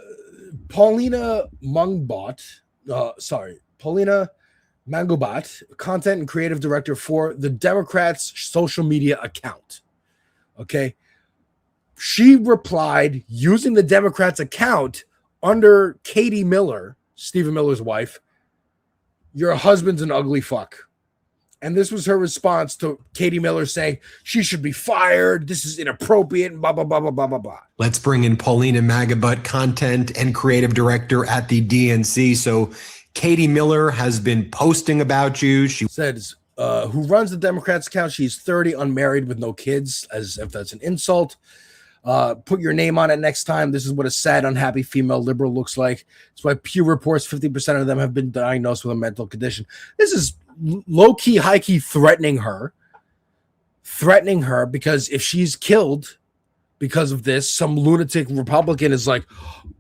Mangubat, content and creative director for the Democrats' social media account. Okay. She replied using the Democrats' account under Katie Miller, Stephen Miller's wife. Your husband's an ugly fuck. And this was her response to Katie Miller saying she should be fired. This is inappropriate and blah, blah, blah, blah, blah, blah, blah. Let's bring in Paulina Mangubat, content and creative director at the DNC. So Katie Miller has been posting about you. She says, who runs the Democrats account? She's 30, unmarried with no kids, as if that's an insult. Put your name on it next time. This is what a sad, unhappy female liberal looks like. That's why Pew reports 50% of them have been diagnosed with a mental condition. This is low-key, high-key threatening her because if she's killed because of this. Some lunatic Republican is like,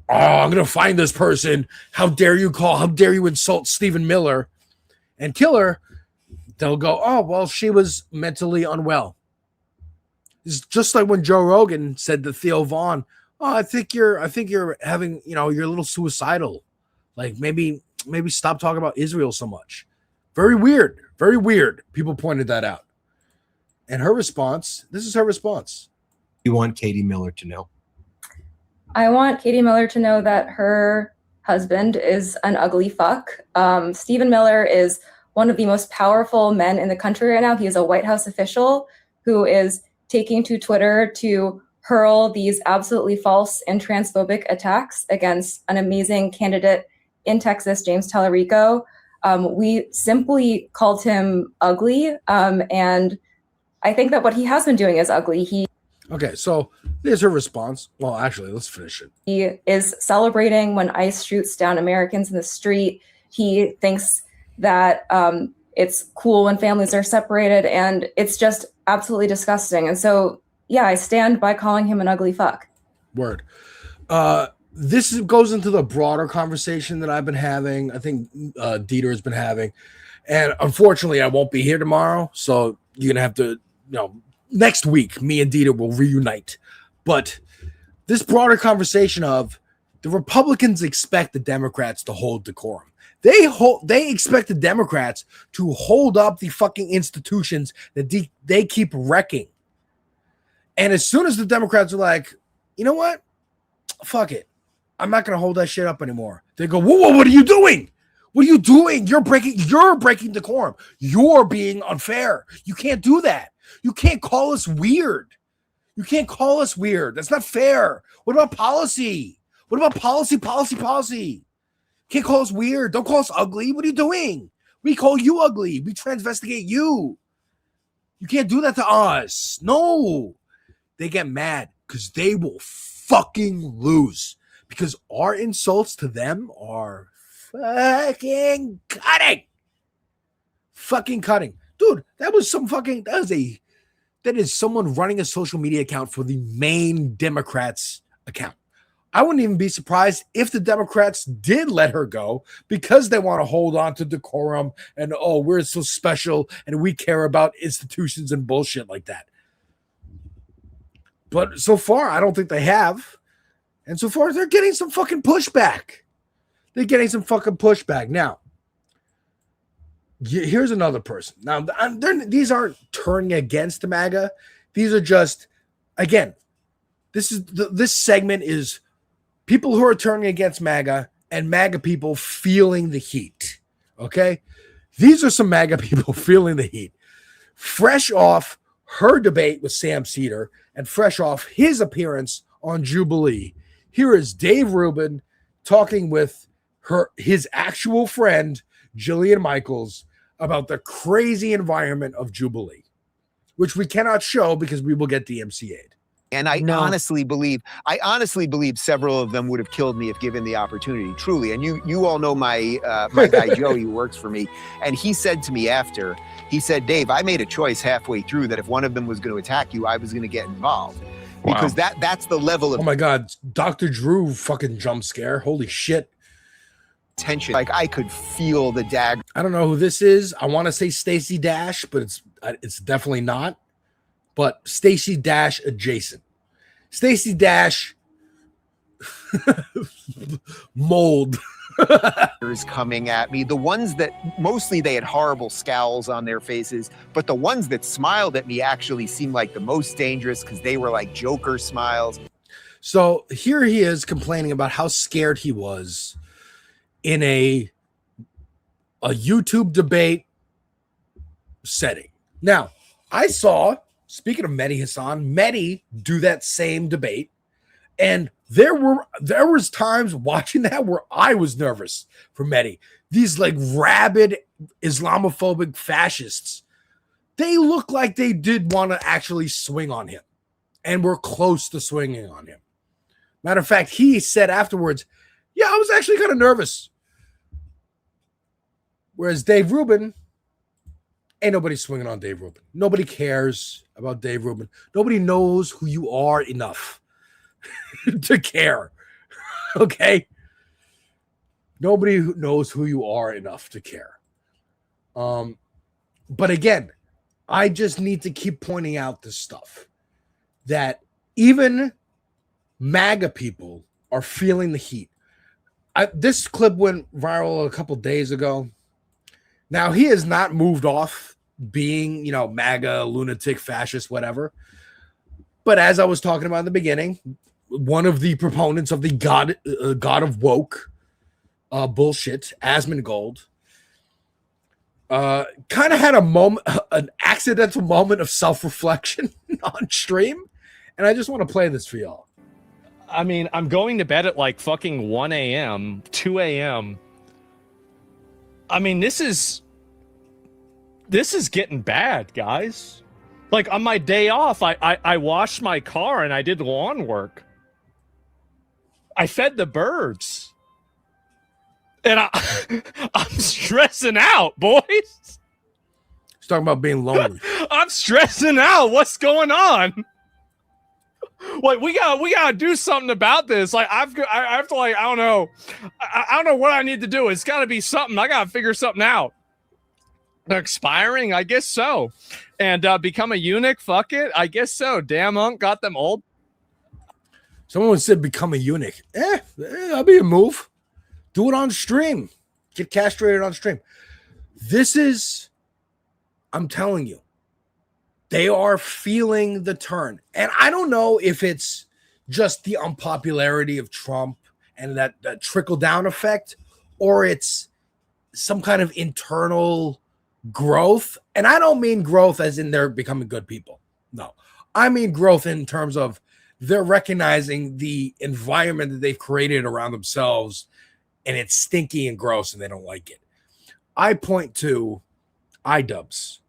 oh, I'm going to find this person. How dare you insult Stephen Miller and kill her? They'll go, oh, well, she was mentally unwell. It's just like when Joe Rogan said to Theo Vaughn, oh, I think you're having, you're a little suicidal. Like maybe stop talking about Israel so much. Very weird. Very weird. People pointed that out. And her response, this is her response. You want Katie Miller to know? I want Katie Miller to know that her husband is an ugly fuck. Stephen Miller is one of the most powerful men in the country right now. He is a White House official who is taking to Twitter to hurl these absolutely false and transphobic attacks against an amazing candidate in Texas, James Tallarico. We simply called him ugly. And I think that what he has been doing is ugly. Okay, so there's her response. Well, actually, let's finish it. He is celebrating when ICE shoots down Americans in the street. He thinks that it's cool when families are separated, and it's just absolutely disgusting. And so, yeah, I stand by calling him an ugly fuck. Word. This goes into the broader conversation that I've been having. I think Dieter has been having. And unfortunately, I won't be here tomorrow. So you're going to have to, next week, me and Dieter will reunite. But this broader conversation of the Republicans expect the Democrats to hold decorum. They expect the Democrats to hold up the fucking institutions that they keep wrecking. And as soon as the Democrats are like, you know what? Fuck it. I'm not going to hold that shit up anymore. They go, whoa, what are you doing? What are you doing? You're breaking decorum. You're being unfair. You can't do that. You can't call us weird. You can't call us weird. That's not fair. What about policy? What about policy? Can't call us weird. Don't call us ugly. What are you doing? We call you ugly. We transvestigate you. You can't do that to us. No. They get mad because they will fucking lose. Because our insults to them are fucking cutting. Fucking cutting. Dude, that is someone running a social media account for the main Democrats account. I wouldn't even be surprised if the Democrats did let her go because they want to hold on to decorum and, oh, we're so special and we care about institutions and bullshit like that. But so far, I don't think they have. And so far, they're getting some fucking pushback. Now, here's another person. Now, these aren't turning against MAGA. These are just, again, this segment is people who are turning against MAGA and MAGA people feeling the heat. Okay? These are some MAGA people feeling the heat. Fresh off her debate with Sam Cedar and fresh off his appearance on Jubilee, here is Dave Rubin talking with his actual friend, Jillian Michaels, about the crazy environment of Jubilee, which we cannot show because we will get DMCA'd. And I honestly believe several of them would have killed me if given the opportunity, truly. And you all know my guy, Joey, who works for me. And he said to me after, he said, Dave, I made a choice halfway through that if one of them was going to attack you, I was going to get involved. Wow. Because that's the level of— Oh my God, Dr. Drew fucking jump scare. Holy shit. Tension. Like I could feel the dagger. I don't know who this is. I want to say Stacey Dash, but it's definitely not. But Stacey Dash adjacent. Stacey Dash mold is coming at me. The ones that mostly they had horrible scowls on their faces, but the ones that smiled at me actually seemed like the most dangerous because they were like Joker smiles. So here he is complaining about how scared he was in a YouTube debate setting. Now, I saw, speaking of Mehdi Hassan, Mehdi do that same debate, and there was times watching that where I was nervous for Mehdi. These like rabid Islamophobic fascists, they look like they did want to actually swing on him, and were close to swinging on him. Matter of fact, he said afterwards, yeah, I was actually kind of nervous. Whereas Dave Rubin, Ain't nobody swinging on Dave Rubin. Nobody cares about Dave Rubin. Nobody knows who you are enough to care. Okay? Nobody knows who you are enough to care. But again, I just need to keep pointing out this stuff that even MAGA people are feeling the heat. This clip went viral a couple days ago. Now, he has not moved off being, MAGA, lunatic, fascist, whatever. But as I was talking about in the beginning, one of the proponents of the God of woke bullshit, Asmongold, kind of had an accidental moment of self-reflection on stream. And I just want to play this for y'all. I mean, I'm going to bed at like fucking 1 a.m., 2 a.m. I mean, this is getting bad, guys. Like on my day off, I washed my car and I did lawn work. I fed the birds. And I'm stressing out, boys. He's talking about being lonely. I'm stressing out. What's going on? Like we gotta do something about this. Like I have to, like, I don't know. I don't know what I need to do. It's gotta be something. I gotta figure something out. They're expiring, I guess so. And become a eunuch, fuck it. I guess so. Damn Unc got them old. Someone said become a eunuch. That'll be a move. Do it on stream. Get castrated on stream. This is, I'm telling you, they are feeling the turn. And I don't know if it's just the unpopularity of Trump and that trickle-down effect, or it's some kind of internal growth. And I don't mean growth as in they're becoming good people. No. I mean growth in terms of they're recognizing the environment that they've created around themselves, and it's stinky and gross, and they don't like it. I point to iDubbbz.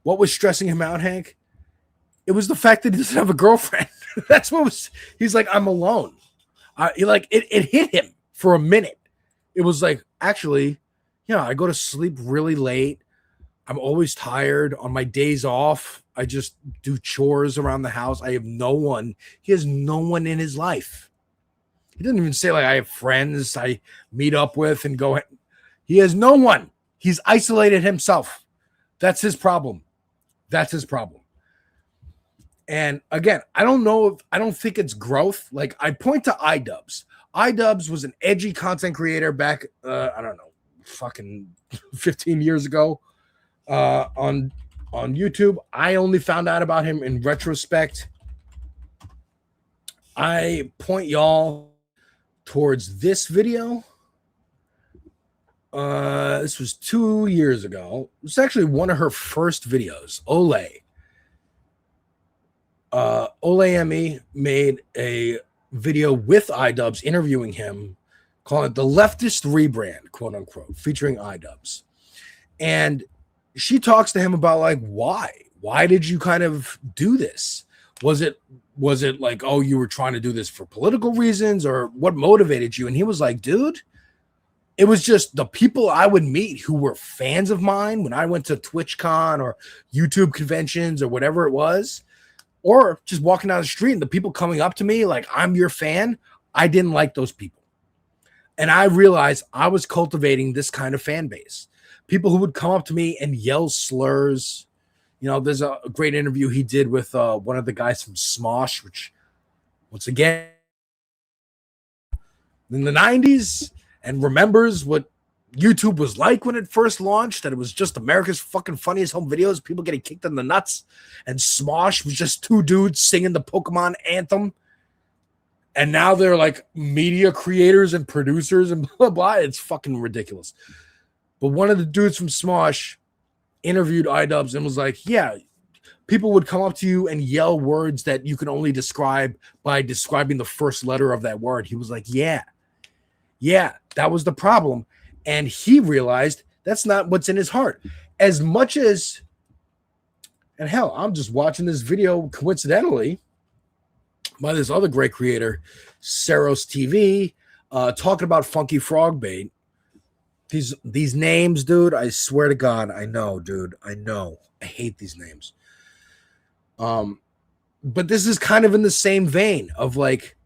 What was stressing him out, Hank? It was the fact that he doesn't have a girlfriend. That's what was. He's like, I'm alone. It hit him for a minute. It was like, actually, I go to sleep really late. I'm always tired. On my days off, I just do chores around the house. I have no one. He has no one in his life. He didn't even say, like, I have friends I meet up with and go. He has no one. He's isolated himself. That's his problem. And again, I don't think it's growth. Like, I point to iDubbbz. iDubbbz was an edgy content creator back, I don't know, fucking 15 years ago on YouTube. I only found out about him in retrospect. I point y'all towards this video. This was 2 years ago. It was actually one of her first videos. Ole ME made a video with iDubbbz interviewing him, calling it the leftist rebrand, quote unquote, featuring iDubbbz. And she talks to him about, like, why did you kind of do this? Was it like, oh, you were trying to do this for political reasons, or what motivated you? And he was like, dude, it was just the people I would meet who were fans of mine when I went to TwitchCon or YouTube conventions or whatever it was, or just walking down the street and the people coming up to me like, I'm your fan. I didn't like those people. And I realized I was cultivating this kind of fan base. People who would come up to me and yell slurs. There's a great interview he did with one of the guys from Smosh, which, once again, in the 90s, and remembers what YouTube was like when it first launched, that it was just America's fucking funniest home videos, people getting kicked in the nuts, and Smosh was just two dudes singing the Pokemon anthem. And now they're like media creators and producers and blah, blah. It's fucking ridiculous. But one of the dudes from Smosh interviewed iDubbbz and was like, yeah, people would come up to you and yell words that you can only describe by describing the first letter of that word. He was like, yeah, that was the problem. And he realized that's not what's in his heart. As much as, and hell, I'm just watching this video coincidentally by this other great creator, Saros TV, talking about Funky Frog Bait. These names, dude, I swear to God, I know, dude. I know. I hate these names. But this is kind of in the same vein of like,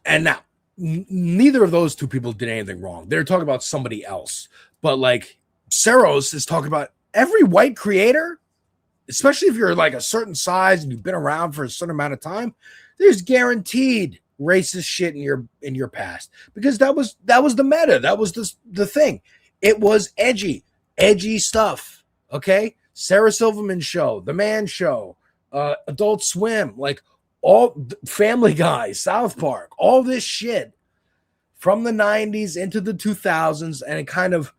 and now neither of those two people did anything wrong. They're talking about somebody else. But like Saros is talking about every white creator, especially if you're like a certain size and you've been around for a certain amount of time, there's guaranteed racist shit in your past, because that was the meta. That was the thing. It was edgy stuff. Okay. Sarah Silverman show, The Man Show, Adult Swim, like all Family Guy, South Park, all this shit from the 90s into the 2000s. And it kind of,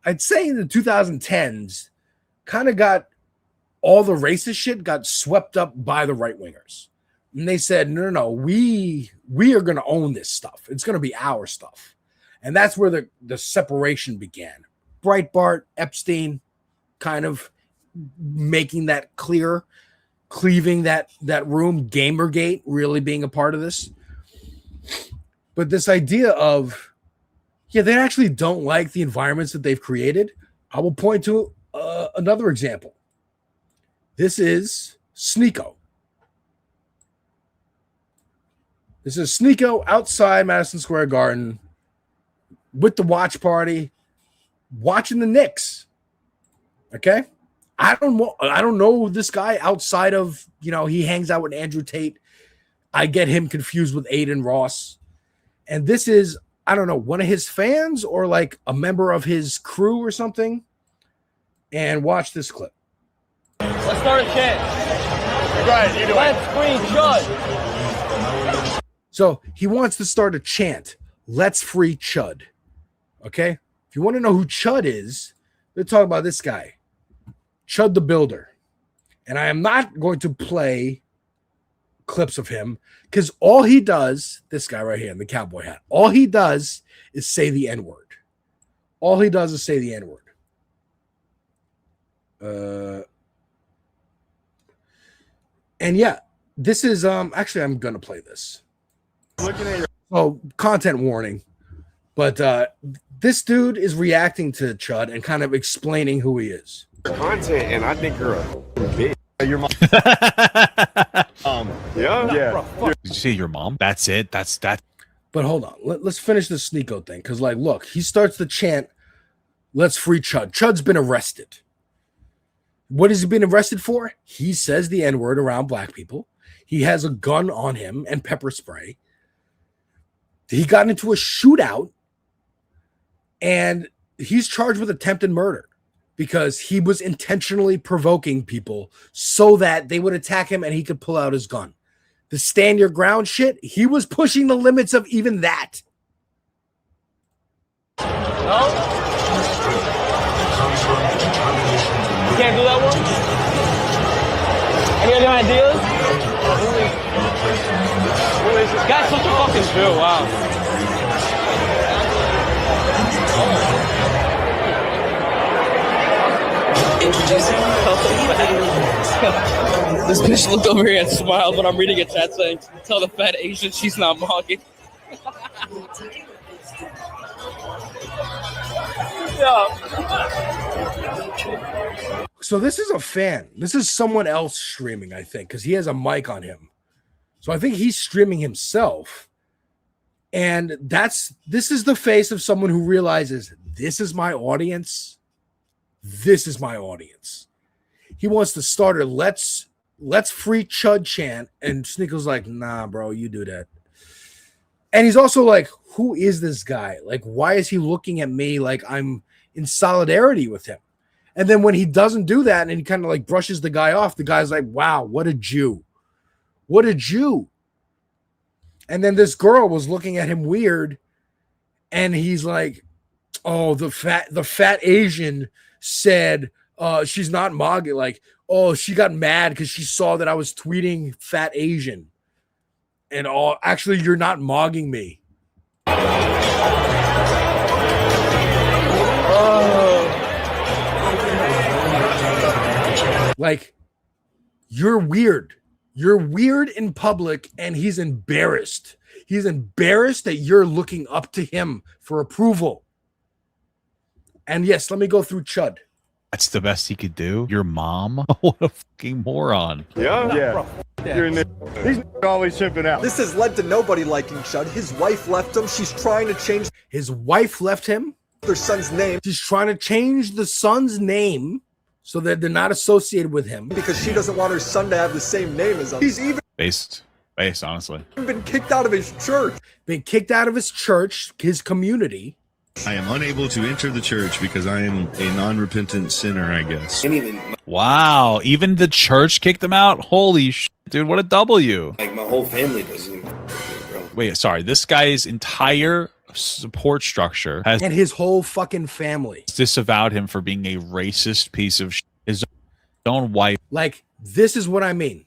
I'd say in the 2010s, kind of got all the racist shit got swept up by the right wingers. And they said, no, we are going to own this stuff. It's going to be our stuff. And that's where the separation began. Breitbart, Epstein, kind of making that clear, cleaving that room, Gamergate really being a part of this. But this idea of, they actually don't like the environments that they've created. I will point to another example. This is Sneeko. This is Sneeko outside Madison Square Garden with the watch party, watching the Knicks. Okay? I don't know this guy outside of, he hangs out with Andrew Tate. I get him confused with Aiden Ross. And this is, I don't know, one of his fans or like a member of his crew or something. And watch this clip. Let's start a chant. Right, you do it. Let's free Chud. So he wants to start a chant. Let's free Chud. Okay? If you want to know who Chud is, they're talking about this guy. Chud the Builder. And I am not going to play clips of him because all he does, this guy right here in the cowboy hat, all he does is say the N-word. All he does is say the N-word. And yeah, this is actually I'm gonna play this. Content warning. But this dude is reacting to Chud and kind of explaining who he is. Content, and I think you're a bitch. Your mom. Yeah. Did you say your mom? That's it. That's that. But hold on. Let's finish the Sneeko thing. Because, like, look, he starts the chant, let's free Chud. Chud's been arrested. What has he been arrested for? He says the N-word around black people. He has a gun on him and pepper spray. He got into a shootout. And he's charged with attempted murder because he was intentionally provoking people so that they would attack him and he could pull out his gun. The stand your ground shit, he was pushing the limits of even that. No? You can't do that one? Any other ideas? This guy's such a fucking Jew, wow. This bitch looked over here and smiled when I'm reading a chat saying, tell the fat Asian she's not mocking. So this is a fan. This is someone else streaming, I think, because he has a mic on him. So I think he's streaming himself. And this is the face of someone who realizes this is my audience. This is my audience. He wants to start a let's free Chud chant. And Sneaker's like, nah, bro, you do that. And he's also like, who is this guy? Like, why is he looking at me like I'm in solidarity with him? And then when he doesn't do that and he kind of like brushes the guy off, the guy's like, wow, what a Jew. What a Jew. And then this girl was looking at him weird. And he's like, oh, the fat Asian said she's not mogging. Like, oh, she got mad because she saw that I was tweeting fat Asian. And actually, you're not mogging me. Like, you're weird. You're weird in public, and he's embarrassed. He's embarrassed that you're looking up to him for approval. And yes, let me go through Chud. That's the best he could do. Your mom? What a fucking moron. Yeah. You're in He's always simping out. This has led to nobody liking Chud. His wife left him. She's trying to change his wife left him. Their son's name. She's trying to change the son's name so that they're not associated with him because she doesn't want her son to have the same name as him. He's even Based, honestly. been kicked out of his church. Been kicked out of his church, his community. I am unable to enter the church because I am a non-repentant sinner, I guess. Wow, even the church kicked him out? Holy shit, dude, what a W. Like, my whole family doesn't. Wait, sorry, this guy's entire support structure has and his whole fucking family disavowed him for being a racist piece of shit. His own wife. Like, this is what I mean.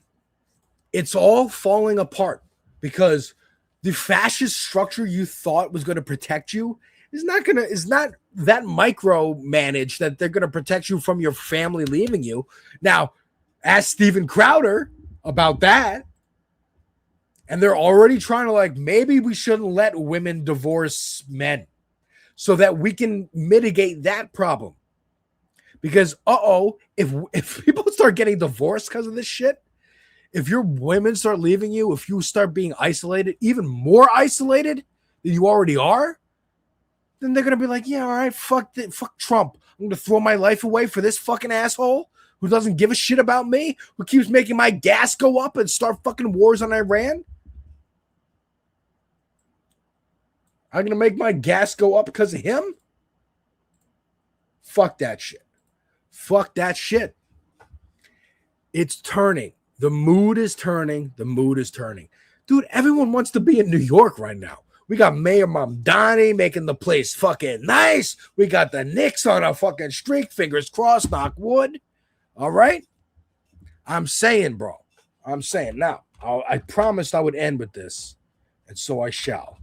It's all falling apart because the fascist structure you thought was going to protect you is not that micromanaged that they're going to protect you from your family leaving you. Now, ask Steven Crowder about that. And they're already trying to, like, maybe we shouldn't let women divorce men so that we can mitigate that problem. Because, if people start getting divorced because of this shit, if your women start leaving you, if you start being isolated, even more isolated than you already are, then they're going to be like, yeah, all right, fuck Trump. I'm going to throw my life away for this fucking asshole who doesn't give a shit about me, who keeps making my gas go up and start fucking wars on Iran. I'm going to make my gas go up because of him? Fuck that shit. Fuck that shit. It's turning. The mood is turning. The mood is turning. Dude, everyone wants to be in New York right now. We got Mayor Mamdani making the place fucking nice. We got the Knicks on a fucking streak. Fingers crossed, knock wood. All right? I'm saying, bro. I'm saying. Now, I promised I would end with this, and so I shall.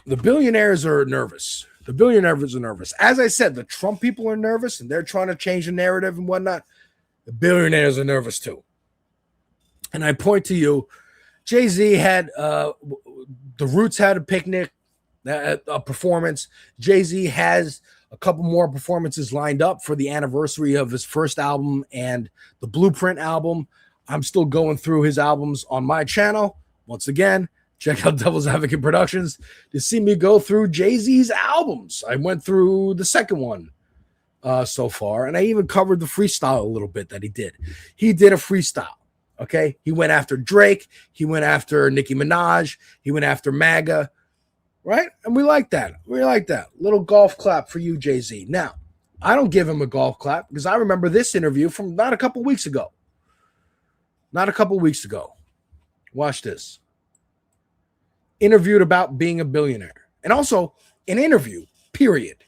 The billionaires are nervous. The billionaires are nervous. As I said, the Trump people are nervous, and they're trying to change the narrative and whatnot. The billionaires are nervous too. And I point to you, Jay-Z had, the Roots had a picnic, a performance. Jay-Z has a couple more performances lined up for the anniversary of his first album and the Blueprint album. I'm still going through his albums on my channel. Once again, check out Devil's Advocate Productions to see me go through Jay-Z's albums. I went through the second one so far, and I even covered the freestyle a little bit that he did. He did a freestyle. Okay, he went after Drake. He went after Nicki Minaj. He went after MAGA, right? And we like that. We like that. Little golf clap for you, Jay-Z. Now, I don't give him a golf clap because I remember this interview from not a couple weeks ago. Not a couple weeks ago. Watch this. Interviewed about being a billionaire. And also, an interview, period.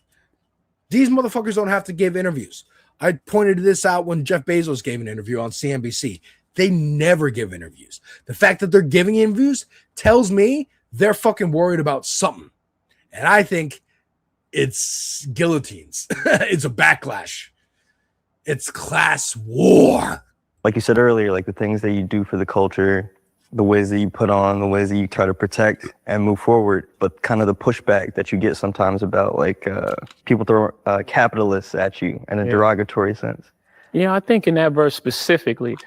These motherfuckers don't have to give interviews. I pointed this out when Jeff Bezos gave an interview on CNBC. They never give interviews. The fact that they're giving interviews tells me they're fucking worried about something. And I think it's guillotines. It's a backlash. It's class war. Like you said earlier, like the things that you do for the culture, the ways that you put on, the ways that you try to protect and move forward, but kind of the pushback that you get sometimes about like people throw capitalists at you in a derogatory sense. Yeah, I think in that verse specifically,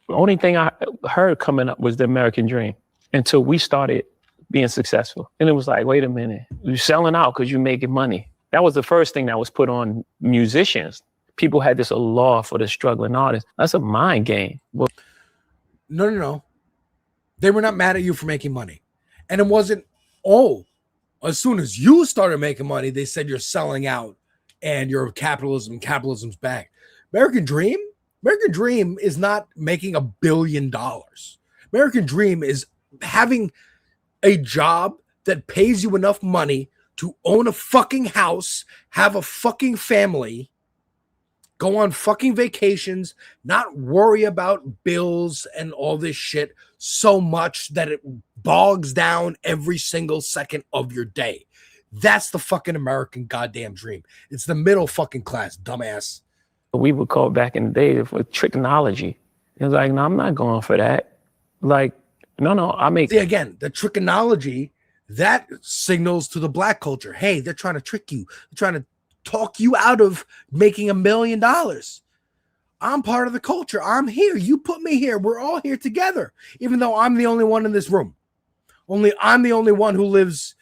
the only thing I heard coming up was the American dream until we started being successful. And it was like, wait a minute, you're selling out because you're making money. That was the first thing that was put on musicians. People had this law for the struggling artists. That's a mind game. Well, No. They were not mad at you for making money. And it wasn't, as soon as you started making money, they said you're selling out and you're capitalism's back. American Dream is not making $1 billion. American Dream is having a job that pays you enough money to own a fucking house, have a fucking family, go on fucking vacations, not worry about bills and all this shit so much that it bogs down every single second of your day. That's the fucking American goddamn dream. It's the middle fucking class, dumbass. We would call back in the day with tricknology. It was like, no, I'm not going for that. Like, no, I make. See, again, the tricknology, that signals to the black culture. Hey, they're trying to trick you. They're trying to talk you out of making $1 million. I'm part of the culture. I'm here. You put me here. We're all here together, even though I'm the only one in this room. Only I'm the only one who lives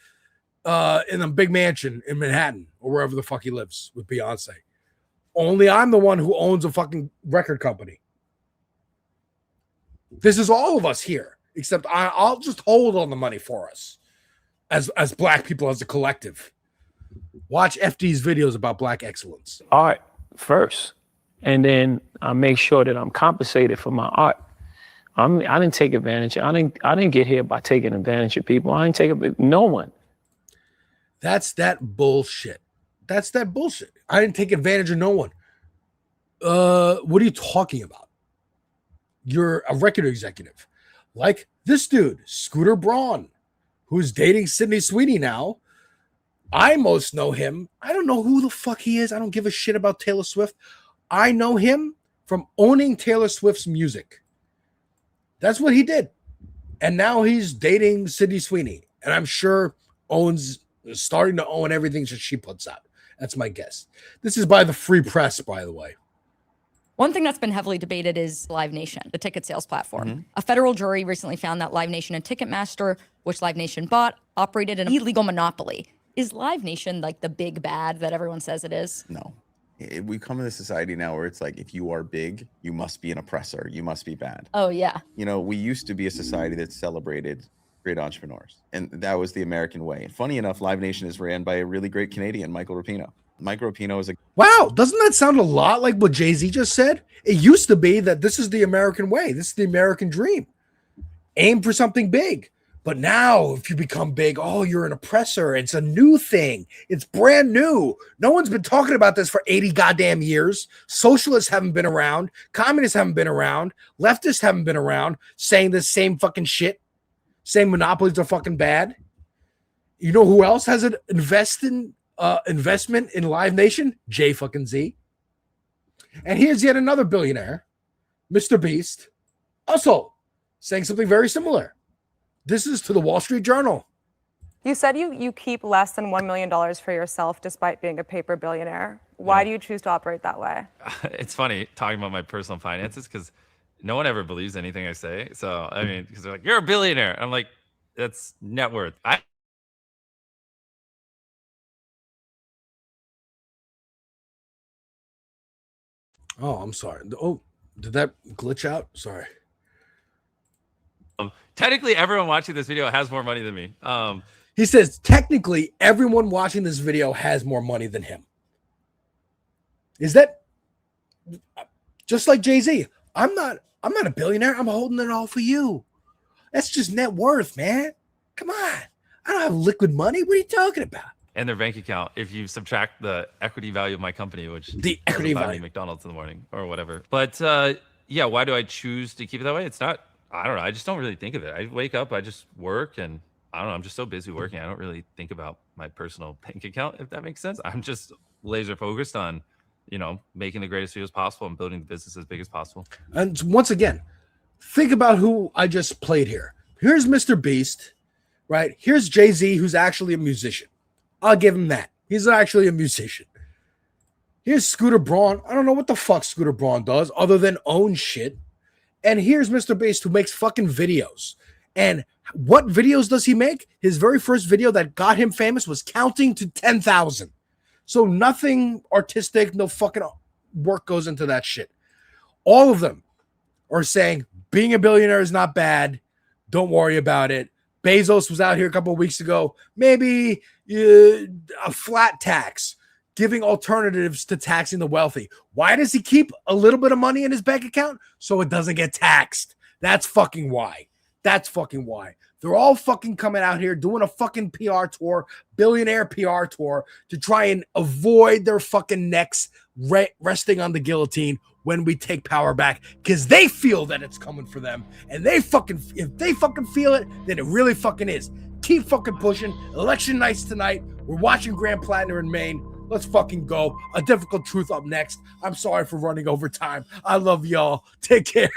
in a big mansion in Manhattan or wherever the fuck he lives with Beyonce. Only I'm the one who owns a fucking record company. This is all of us here, except I'll just hold on the money for us as black people, as a collective. Watch FD's videos about black excellence. Art first, and then I make sure that I'm compensated for my art. I didn't take advantage. I didn't get here by taking advantage of people. I didn't take no one. That's that bullshit. That's that bullshit. I didn't take advantage of no one. What are you talking about? You're a record executive. Like this dude, Scooter Braun, who's dating Sydney Sweeney now. I most know him. I don't know who the fuck he is. I don't give a shit about Taylor Swift. I know him from owning Taylor Swift's music. That's what he did. And now he's dating Sydney Sweeney. And I'm sure starting to own everything that she puts out. That's my guess. This is by the Free Press, by the way. One thing that's been heavily debated is Live Nation, the ticket sales platform. A federal jury recently found that Live Nation and Ticketmaster, which Live Nation bought, operated an illegal monopoly. Is Live Nation like the big bad that everyone says it is? No. We come in a society now where it's like, if you are big, you must be an oppressor. You must be bad. Oh, yeah. You know, we used to be a society that celebrated great entrepreneurs. And that was the American way. And funny enough, Live Nation is ran by a really great Canadian, Michael Rapino. Michael Rapino is a... Wow, doesn't that sound a lot like what Jay-Z just said? It used to be that this is the American way. This is the American dream. Aim for something big. But now, if you become big, oh, you're an oppressor. It's a new thing. It's brand new. No one's been talking about this for 80 goddamn years. Socialists haven't been around. Communists haven't been around. Leftists haven't been around saying the same fucking shit. Saying monopolies are fucking bad. You know who else has an investment in Live Nation? J fucking Z. And here's yet another billionaire, Mr. Beast, also saying something very similar. This is to the Wall Street Journal. You said you keep less than $1 million for yourself despite being a paper billionaire. Why do you choose to operate that way? It's funny talking about my personal finances because no one ever believes anything I say. So, I mean, because they're like, you're a billionaire. I'm like, that's net worth. Oh, I'm sorry. Oh, did that glitch out? Sorry. Technically, everyone watching this video has more money than me. He says, technically, everyone watching this video has more money than him. Is that just like Jay-Z? I'm not a billionaire. I'm holding it all for you. That's just net worth, man. Come on. I don't have liquid money. What are you talking about? And their bank account, if you subtract the equity value of my company, which the equity value McDonald's in the morning or whatever. But yeah, why do I choose to keep it that way? It's not, I don't know. I just don't really think of it. I wake up, I just work, and I don't know. I'm just so busy working. I don't really think about my personal bank account, if that makes sense. I'm just laser focused on, you know, making the greatest videos possible and building the business as big as possible. And once again, think about who I just played here. Here's Mr. Beast, right? Here's Jay-Z, who's actually a musician. I'll give him that. He's actually a musician. Here's Scooter Braun. I don't know what the fuck Scooter Braun does other than own shit. And here's Mr. Beast, who makes fucking videos. And what videos does he make? His very first video that got him famous was counting to 10,000. So nothing artistic, no fucking work goes into that shit. All of them are saying being a billionaire is not bad. Don't worry about it. Bezos was out here a couple of weeks ago. Maybe a flat tax, giving alternatives to taxing the wealthy. Why does he keep a little bit of money in his bank account? So it doesn't get taxed. That's fucking why. That's fucking why. They're all fucking coming out here doing a fucking PR tour, billionaire PR tour, to try and avoid their fucking necks resting on the guillotine when we take power back, because they feel that it's coming for them. And if they fucking feel it, then it really fucking is. Keep fucking pushing. Election nights tonight. We're watching Grand Platinum in Maine. Let's fucking go. A Difficult Truth up next. I'm sorry for running over time. I love y'all. Take care.